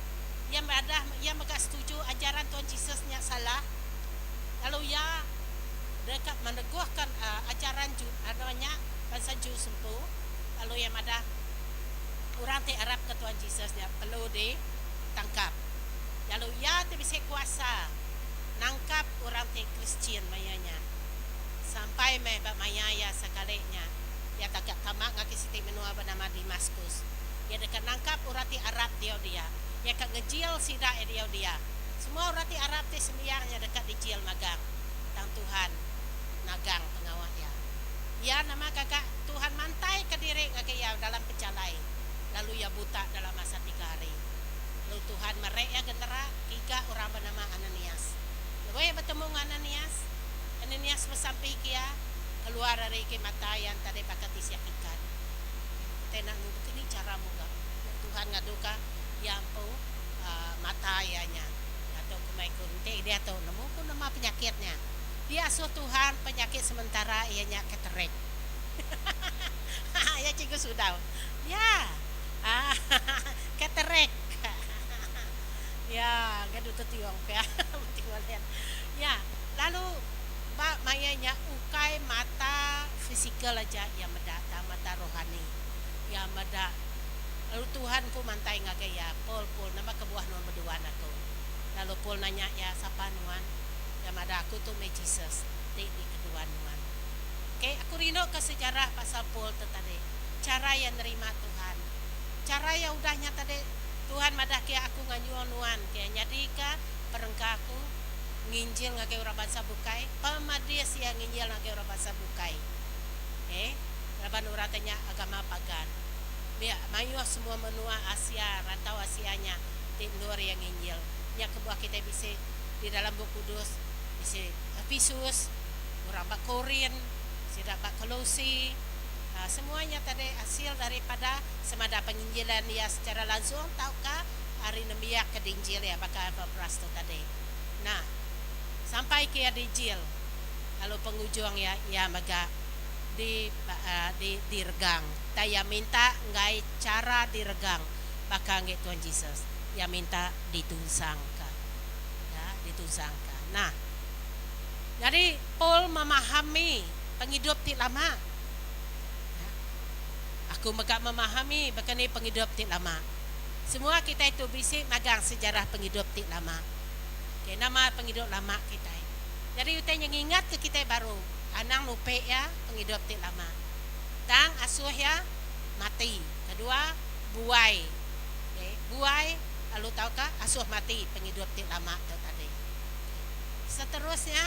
yang ada yang megak setuju ajaran Tuhan Yesus nya salah lalu ya dekat meneguhkan ajaran adanya bangsa Ju sempuh lalu yang ada orang ti Arab ke Tuhan Yesus dia perlu ditangkap lalu ya ti bisa kuasa nangkap orang ti Kristian mayanya sampai maya ya sekalinya ya tagak tamak ngaki siti menua bernama Damaskus ya dekat nangkap orang ti Arab dia ya kat ngejil sida dia semua orang ti Arab ti sembiangnya dekat dijil magang tang Tuhan nagang pengawal ya nama kakak Tuhan mantai ke diri ngaki ya dalam pecalai lalu ya buta dalam masa 3 hari lalu Tuhan merek ya gendera 3 orang bernama Ananias lalu ya bertemu Ananias bersampai kia keluar dari ke mata yang tadi pakai disyakikan tenak nu begini cara muka Tuhan ngaduka ya ampu mata ayahnya atau kumai kunte dia tahu nemu pun nama penyakitnya dia asuh Tuhan penyakit sementara ianya keterek ya cikgu sudah ya keterek ya gaduh tetiong ya ya lalu bak mayanya ukai mata fisikal aja ya mata rohani ya mada lalu Tuhan ku mantai ngage ya pol nama kebuah nuan berduaan aku lalu pol nanya ya sapa nuan ya mada aku tu Jesus di kedua nuan oke aku rindu ke sejarah pasal pol tadi cara yang nerima Tuhan cara yang udahnya tadi Tuhan madah kia aku nganyuan nuan kia nyadi ka perengkaku nginjil ngake ura bangsa bukai pemadias yang nginjil ngake ura bangsa bukai raban uratanya agama pagan dia mayuh semua menua Asia rantau Asianya di luar yang nginjil nya kebuah kita bisa di dalam buku kudus bisa Efesus ura bak Korin sida bak Kolosi semuanya tadi hasil daripada semada penginjilan ya secara langsung tahukah hari nemiak ke dinjil ya bakal prasto tadi nah sampai ke dinjil lalu penghujung ya maga diregang taya minta ngai cara diregang bakal ngai Tuhan Yesus ya minta ditunsangkan ya ditunsangkan nah jadi Paul memahami penghidup ti lama aku megak memahami berkenai penghidup ti lama semua kita itu bisa magang sejarah penghidup ti lama okay, nama penghidup lama kita jadi kita yang ingat ke kita baru anang lupa ya penghidup ti lama tang asuh ya mati kedua buai okay, buai lalu tahukah asuh mati penghidup ti lama itu tadi seterusnya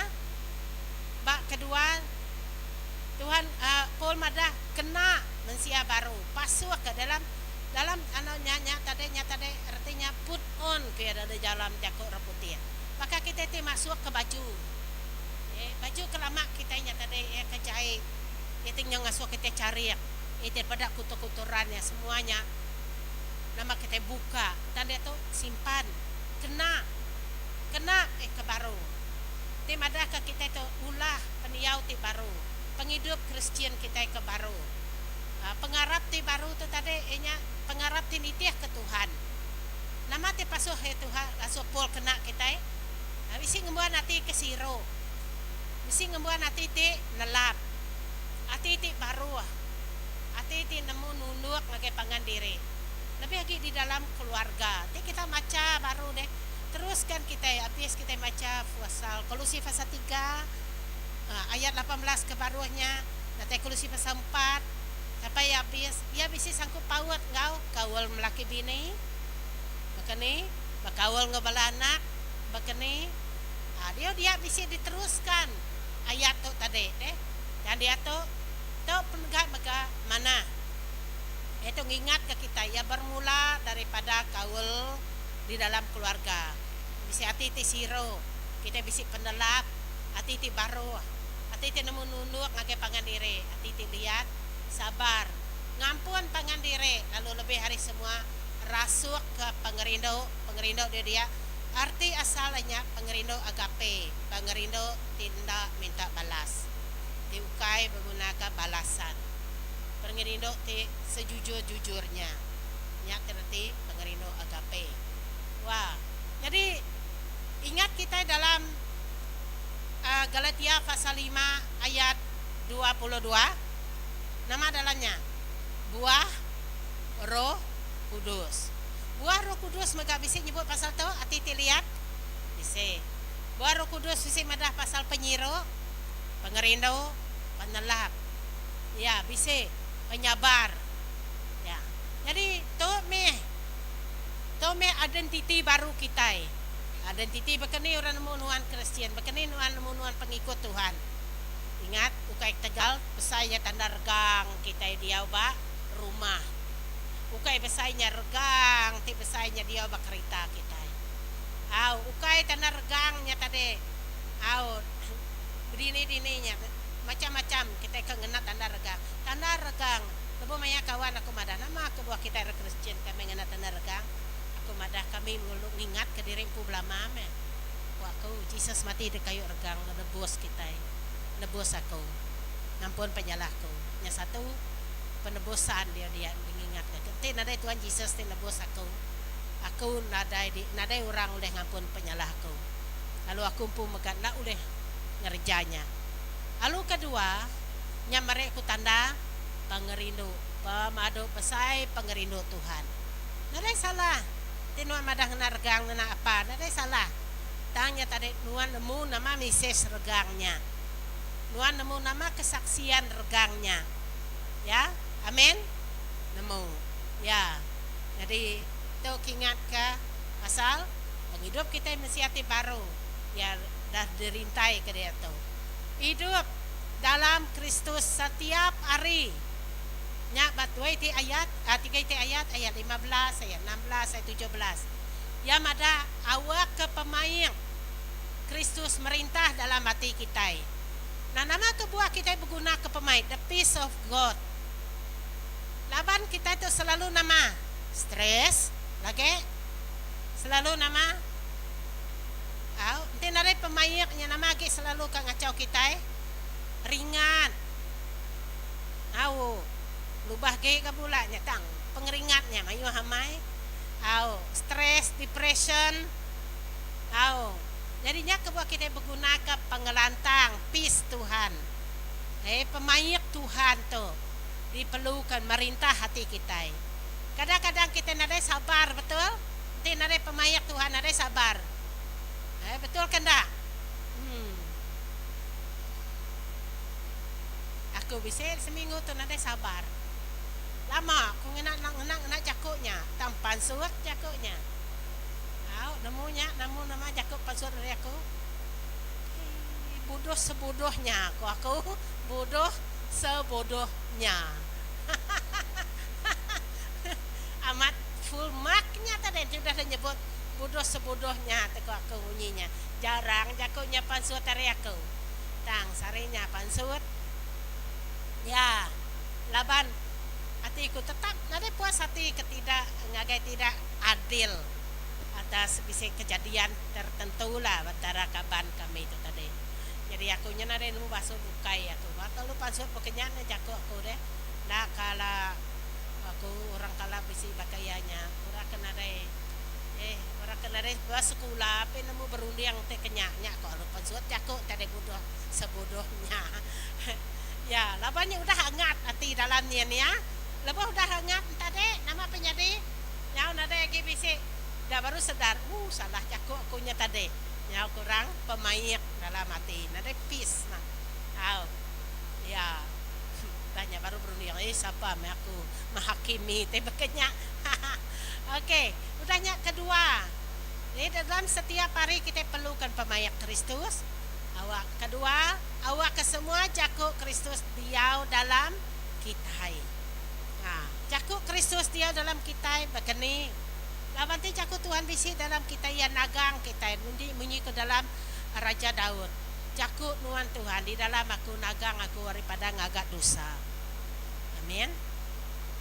bak kedua Tuhan Paul madah kena mensia baru pasuk ke dalam anaknya tadi artinya put on ke dalam jakok reputir. Maka kita itu masuk ke baju. Baju kelama kita tadi kecai. Itu yang masuk kita cari. Itu pada kutu-kuturannya semuanya. Nama kita buka. Tadi itu simpan. Kena ke baru. Ti madah ke kita itu ulah peniau ti baru. Penghidup Kristian kita ke baru. Pengarap ti baru tu tadi pengarap ti nitiah ke Tuhan. Nama ti pasuh Tuhan asuh Paul kena kita. Bisi ngembuan hati ke siro. Bisi ngembuan hati ti nelap. Hati ti baru. Hati ti nemu nunduk lagi pangan diri. Lebih lagi di dalam keluarga. Ti kita maca baru deh. Teruskan kita habis kita baca pasal Kolose pasal 3 ayat 18 ke bawahnya. Nanti Kolose pasal 4 sampai habis. Ya bisa sanggup paut ngau kawal melaki bini. Makani bakawal ngebala anak. Makani dia bisa diteruskan ayat tu tadi deh. Dan dia tu penegak maka mana? Itu ingat ke kita ya bermula daripada kawal di dalam keluarga. Bisa hati siro, kita bisa pendelap, hati baru, hati nemu nunduk ngakai pangan diri, hati lihat, sabar, ngampun pangan diri, lalu lebih hari semua rasuk ke pengerindo dia. Arti asalnya pengerindo agape, pengerindo tindak minta balas, diukai menggunakan balasan, pengerindo sejujur-jujurnya, nyak terti pengerindo agape. Wah, jadi ingat kita dalam Galatia pasal 5 ayat 22. Nama dalamnya buah Roh Kudus. Buah Roh Kudus maka bisa nyebut pasal tu hati lihat. Bisa. Buah Roh Kudus bisa madah pasal penyiro, pengerindo, penelap. Ya, bisa penyabar. Ya. Jadi tu identiti baru kita. Identiti bekeni orang nuan Kristian, bekeni nuan pengikut Tuhan. Ingat, ukai Tegal besarnya tanda regang kita dia ba rumah. Ukai besarnya regang, ti besarnya dia ba kereta kita. Ukai tanda regangnya tadi. Dini-dininya macam-macam kita kengena tanda regang. Tanda regang. Lebo maya kawan aku madah nama kebuah kita Kristian kami ngena tanda regang. Aku madah kami mengingat ke diriku belama me. Aku Jesus mati di kayu regang nebus kita. Nebus aku. Ngampun penyalahku. Yang satu penebusan dia mengingat. Kenti nadai Tuhan Yesus ti nebus aku. Aku nadai orang oleh ngampun penyalahku. Lalu aku pun megat nak oleh ngerjanya. Lalu kedua nyamare ku tanda pengerindu pemadu pesai pengerindu Tuhan. Nadai salah. Tinuan madah regang na apa? Nadai salah. Tanya tadi nuan nemu nama mises regangnya. Nuan nemu nama kesaksian regangnya. Ya, amin. Nemu. Ya. Jadi itu ingat ke pasal penghidup kita mesti hati baru. Ya dah derintai ke dia tu. Hidup dalam Kristus setiap hari. Nya batuai ti ayat 3 ti ayat 15 ayat 16 ayat 17. Ya mada awak ke pemain Kristus merintah dalam hati kita. Nah nama kebuah kita berguna ke pemain the peace of God. Laban kita itu selalu nama stres lagi selalu nama nanti narai pemain yang nama lagi selalu kang ngacau kita ringan. Lubah gay ka pula nyatang pengeringatnya mayu hamai stress depression jadinya kebuah kita berguna ke pengelantang peace Tuhan pemayak Tuhan tu diperlukan merintah hati kita. Kadang-kadang kita nadai sabar betul nanti nadai pemayak Tuhan nadai sabar betul kan tak? Aku bisa seminggu tu nadai sabar lama aku nak jakuknya tampan suat jakuknya nama jakuk pasur dari aku bodoh sebodohnya aku bodoh sebodohnya. Amat full marknya tadi sudah nyebut bodoh sebodohnya teko aku bunyinya. Jarang jakunya pansut tari aku. Tang sarinya pansut. Ya, laban hatiku tetap nade puas hati ketidak ngagai tidak adil atas bisa kejadian tertentu lah antara kaban kami itu tadi. Jadi aku nyana deh lu basuh bukai aku. Bakal lu pansut pokoknya jago aku deh. Nah kala aku orang kala bisi bakayanya orang kena deh orang kena deh bas sekolah apa nemu berunding teh kenyaknya kok lu pansut jago tadi bodoh sebodohnya. Ya labanya udah hangat hati dalamnya nih ya. Lebah udah hangat tadi nama penyadi ya nade lagi bisi dah baru sadar salah jago akunya tadi ya kurang pemain dalam hati nade peace nah ya tanya baru berunding siapa aku menghakimi teh bekenya. Oke, udahnya kedua. Ini dalam setiap hari kita perlukan pemayak Kristus. Awak kedua, awak kesemua jago Kristus dia dalam kita. Nah, jago Kristus dia dalam kita begini. Lawanti jago Tuhan bisi dalam kita yang nagang kita bunyi ke dalam Raja Daud. Jago nuan Tuhan di dalam aku nagang aku daripada ngagak dosa. Amin.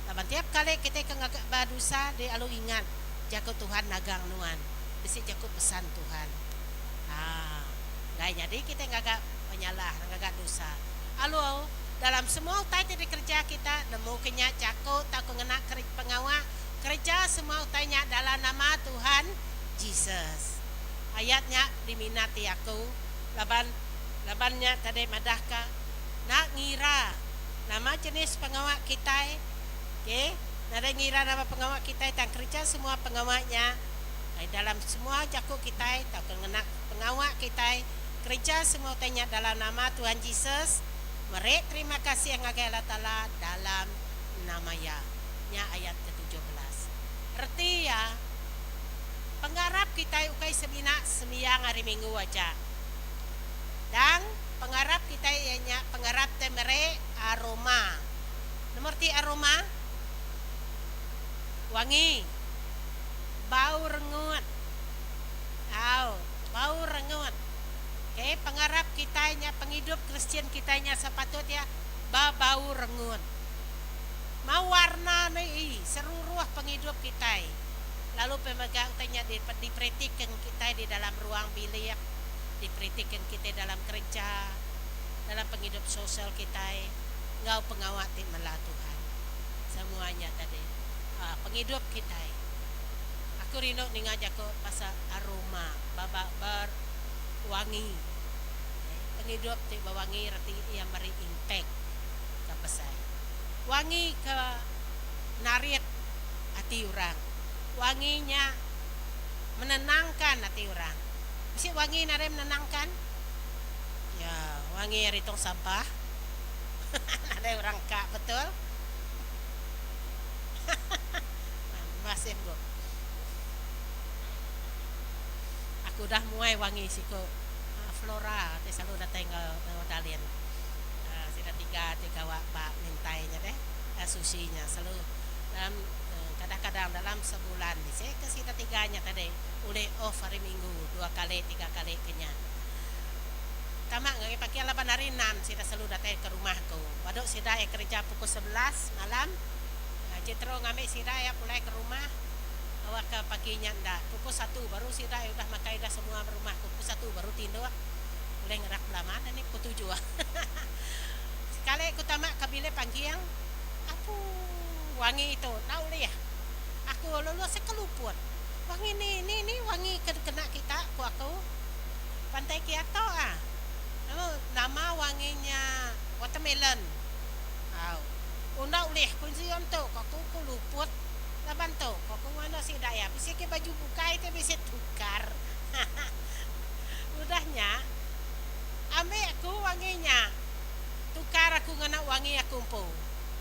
Laban tiap kali kita ngagak dosa dia alu ingat jago Tuhan nagang nuan. Bisi jago pesan Tuhan. Jadi kita ngagak penyalah ngagak dosa. Alu dalam semua utai di kerja kita nemu kenya jago tak kena pengawal kerja semua utainya dalam nama Tuhan Yesus. Ayatnya diminati aku. Labannya tadi madahka nak ngira nama jenis pengawal kita nada ngira nama pengawal kita tang kerja semua pengawalnya dalam semua jago kita tak kena pengawal kita kerja semua tanya dalam nama Tuhan Yesus. Mereka terima kasih yang Allah Ta'ala dalam namanya ayat ke-17. Arti ya pengharap kita ukai semiyang hari Minggu aja. Dan pengharap kita ianya pengharap temere aroma. Nomor ti aroma wangi, bau rengut. Bau rengut. Oke, pengharap kita ianya penghidup Kristen kita ianya sepatutnya bau rengut. Mau warna nih seluruh penghidup kita. Lalu pemegang tanya diperhatikan kita di dalam ruang bilik, diperhatikan kita dalam kerja, dalam penghidup sosial kita. Ngau pengawati melah Tuhan. Semuanya tadi. Penghidup kita. Aku rindu ningaja ko pasal aroma, berwangi. Penghidup ti bawangi rati ia mari impact ka pesai. Wangi ke narik hati orang. Wanginya menenangkan hati orang. Bisa wangi nare menenangkan? Ya, wangi dari tong sampah. Ada orang kak betul. Masih bro. Aku dah mulai wangi siko Flora, teh selalu datang ke Dalian. Sudah tiga wak mintainya deh, susinya selalu dalam kadang-kadang dalam sebulan saya kasih tiganya tadi oleh off hari Minggu 2 kali 3 kali kenyang. Tamak nggak pakai laban hari 6 saya selalu datang ke rumahku. Waduk saya kerja pukul 11 malam. Citro ngambil saya mulai ke rumah. Awak ke paginya ndak. Pukul 1 baru saya udah makai dah semua rumah. Pukul 1 baru tidur. Mulai ngerak lama dan ni pukul 7. Sekali aku tamak kabile panggil aku wangi itu tahu ya aku lalu sekeluput wangi ini wangi kena kita aku pantai Kyoto nama wanginya watermelon unda ulih kunci untuk aku luput laban tu aku mana si daya bisa ke baju buka itu bisa tukar. Udahnya ambil aku wanginya tukar aku ngena wangi aku empu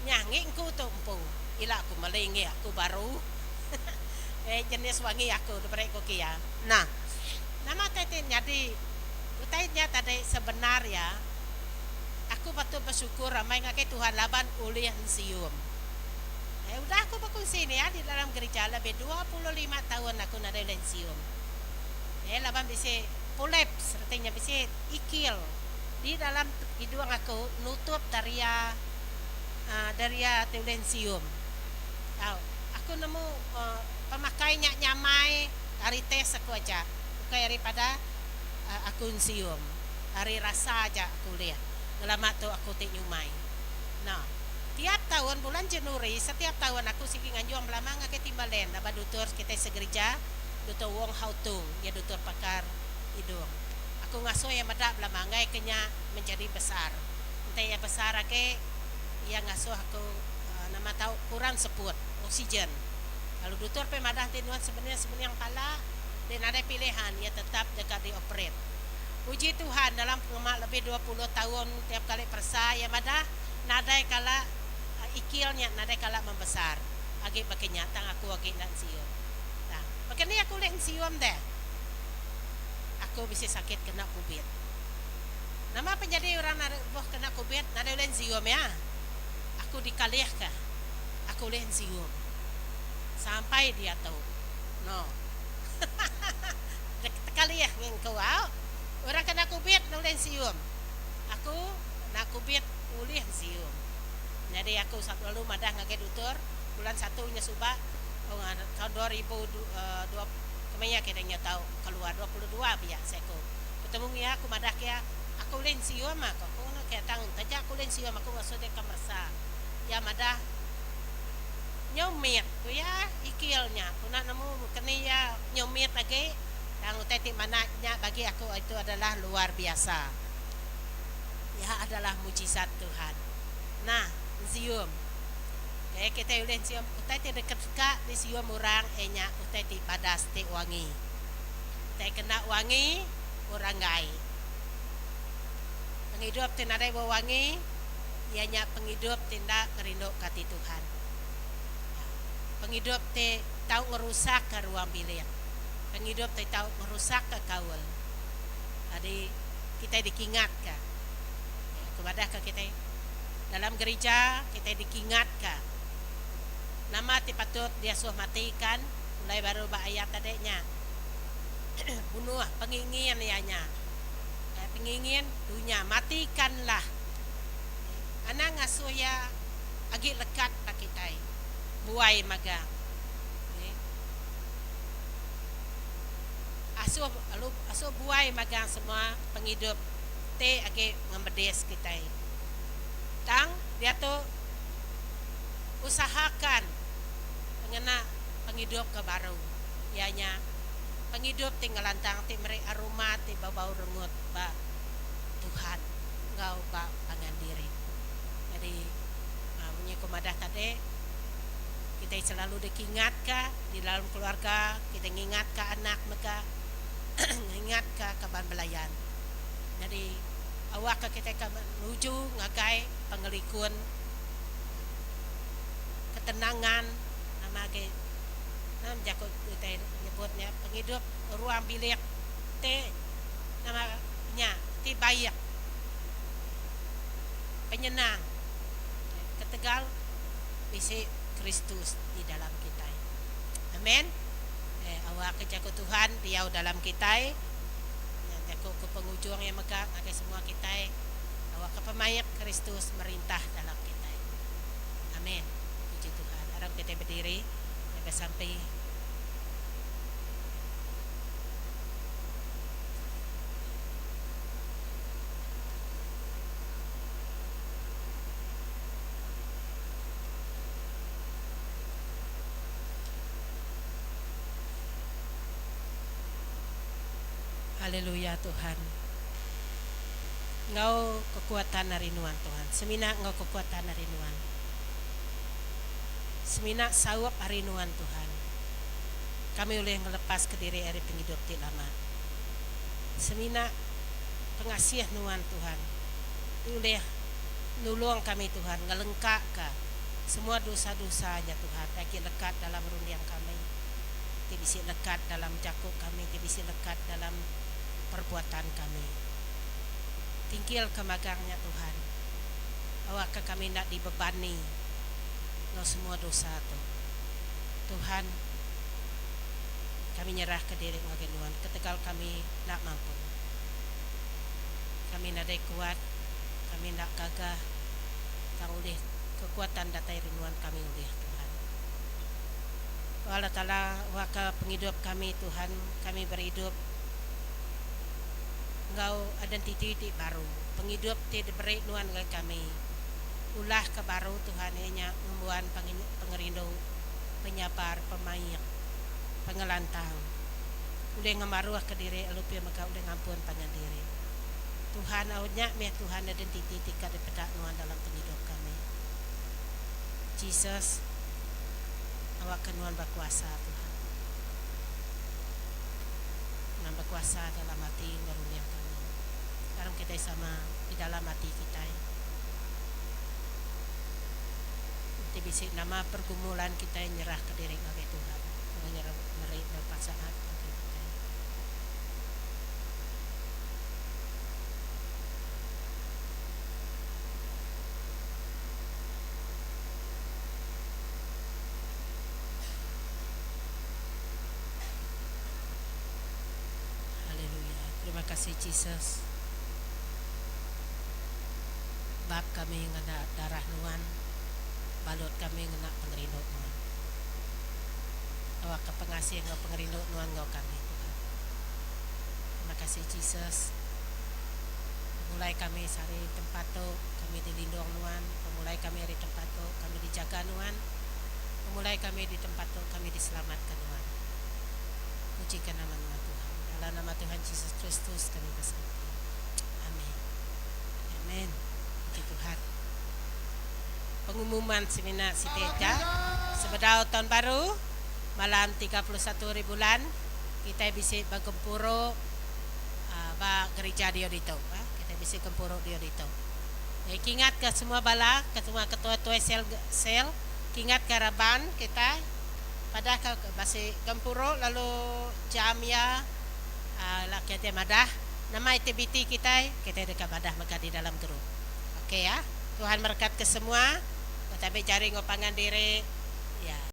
nyanyi aku tu empu ila aku melingi aku baru jenis wangi aku daripada aku kia. Nah nama tadi jadi utainya tadi sebenarnya aku patut bersyukur ramai ngakai Tuhan laban ulih sium. Udah aku bakul sini ya di dalam gereja lebih 25 tahun aku nada sium. Laban bisa polaps artinya bisa ikil di dalam hidung aku nutup dari teulensium. Tahu, aku nemu pemakainya nyamai hari tes aku aja, bukan daripada aku sium. Hari rasa aja aku lihat. Lama tu aku tik nyumai. Nah, tiap tahun bulan Januari setiap tahun aku sigi nganjuang belama ngake timbalen aba dutur kita segereja dutur Wong Hautung ya dutur pakar hidung. Aku ngasuh yang medak belama ngai kenya menjadi besar. Entah ya besar ake yang ngasuh aku nama tahu kurang seput oksigen. Kalau dutur pemadah tinuan sebenarnya yang pala dan ada pilihan ya tetap dekat dioperate. Puji Tuhan dalam pengemak lebih 20 tahun tiap kali persa ya madah nadai kala ikilnya nadai kala membesar. Agi pakai nyatang aku agi dan sium. Nah, pakai ni aku lek sium deh. Aku bisa sakit kena COVID. Nama penjadi orang boh kena COVID nadai len sium ya. Aku dikalih kah? Aku len sium. Sampai dia tahu. No. Tekalih ngeng kau. Orang kena COVID nulen sium. Aku nak COVID ulih sium. Jadi aku selalu madah ngakai dutur bulan 1 nya subah tahun 2002 kemanya kedanya tahu keluar 22 biasa aku. Ketemu ya aku madah ya aku len sium aku nak kaya tang taja aku len sium aku maksudnya kamersa. Ya madah nyomit tu ya ikilnya. Aku nak nemu kena ya nyomit lagi. Yang tetik mananya bagi aku itu adalah luar biasa. Ya adalah mujizat Tuhan. Nah, sium. Kayak kita ulen sium, utai ti dekat-dekat di sium orang enya utai ti padas ti wangi. Utai kena wangi orang gai. Penghidup ti nadai wangi, ianya penghidup tindak ngerindu kati Tuhan. Penghidup ti tahu ngerusak ke ruang bilik. Penghidup tak tahu merusak ke kaul. Jadi kita dikingatkan kepada kita dalam gereja kita dikingatkan. Nama ti patut dia suah matikan mulai baru ayat tadinya. Bunuh pengingin ianya. Pengingin dunia matikanlah. Anak ngasuh ya agi lekat pak kita. Buai magang. Asuh buai magang semua penghidup te age ngembedes kita. Tang dia tu usahakan mengena penghidup ke baru. Ianya penghidup tinggalan tang ti mere aroma ti bau rengut ba Tuhan engkau ba pangandiri. Jadi punya kumadah tadi kita selalu diingatkan di dalam keluarga, kita mengingatkan anak mereka ingat ke kaban belayan. Jadi awak kita menuju ngagai pengelikun ketenangan nama ke nam jakut kita nyebutnya penghidup ruang bilik te namanya ti bayak penyenang ketegal isi Kristus di dalam kita. Amin. Awak kejaku Tuhan dia dalam kita. Yang aku ke penghujung yang megah ada semua kita. Awak ke pemayak Kristus merintah dalam kita. Amin. Puji Tuhan. Harap kita berdiri sampai haleluya Tuhan. Engkau kekuatan harinuan Tuhan. Semina engkau kekuatan harinuan. Semina sawap harinuan Tuhan. Kami boleh melepas ke diri dari penghidup ti lama. Semina pengasih nuan Tuhan. Boleh nulung kami Tuhan. Ngelengkak ka semua dosa-dosanya Tuhan. Lagi lekat dalam rundiang kami. Ti bisi lekat dalam jakuk kami. Ti bisi lekat dalam perbuatan kami. Tingkil kemagangnya Tuhan. awak kami nak dibebani ngau semua dosa tu. Tuhan, kami nyerah ke diri ngagenuan ketegal kami nak mampu. Kami nak kuat, kami nak gagah, kang ulih kekuatan datai rinuan kami ulih Tuhan. Allah Ta'ala waka penghidup kami Tuhan, kami berhidup Engkau identiti baru, penghidup tidak beri nuan kami. Ulah ke baru Tuhan hanya membuat pengerindu, penyapar, pemayak, pengelantang. Udah ngamaruah ke diri, lupa maka udah ngampun panjang diri. Tuhan awalnya meh Tuhan identiti tika dipedak nuan dalam penghidup kami. Jesus, awak kenuan berkuasa Tuhan. Yang berkuasa dalam hati ngerunia kami. Sekarang kita sama di dalam hati kita. Kita bisa nama pergumulan kita nyerah ke diri bagi Tuhan. Menyerah meri berpasangan bagi kita. Haleluya. Terima kasih Jesus. Bab kami ngena darah nuan, balut kami ngena pengerindu nuan. Awak ke pengasih ngau pengerindu nuan ngau kami Tuhan. Terima kasih Jesus. Mulai kami sari tempat tu kami dilindung nuan, mulai kami di tempat tu kami dijaga nuan, mulai kami di tempat tu kami diselamatkan nuan. Pujikan nama nuan Tuhan. Dalam nama Tuhan Yesus Kristus kami berserti. Amin. Amin. Puji Tuhan. Pengumuman seminar Siteja sebedau tahun baru malam 31 bulan kita bisa bergempuro ba gereja dia itu, kita bisa gempuro dia itu. Ingat ke semua bala, ke semua ketua-ketua sel, ingat ke raban kita pada ke basi gempuro lalu jamia lakiat madah nama activity kita dekat madah maka di dalam grup. Oke ya. Tuhan berkat ke semua. Tapi cari ngopangan diri ya.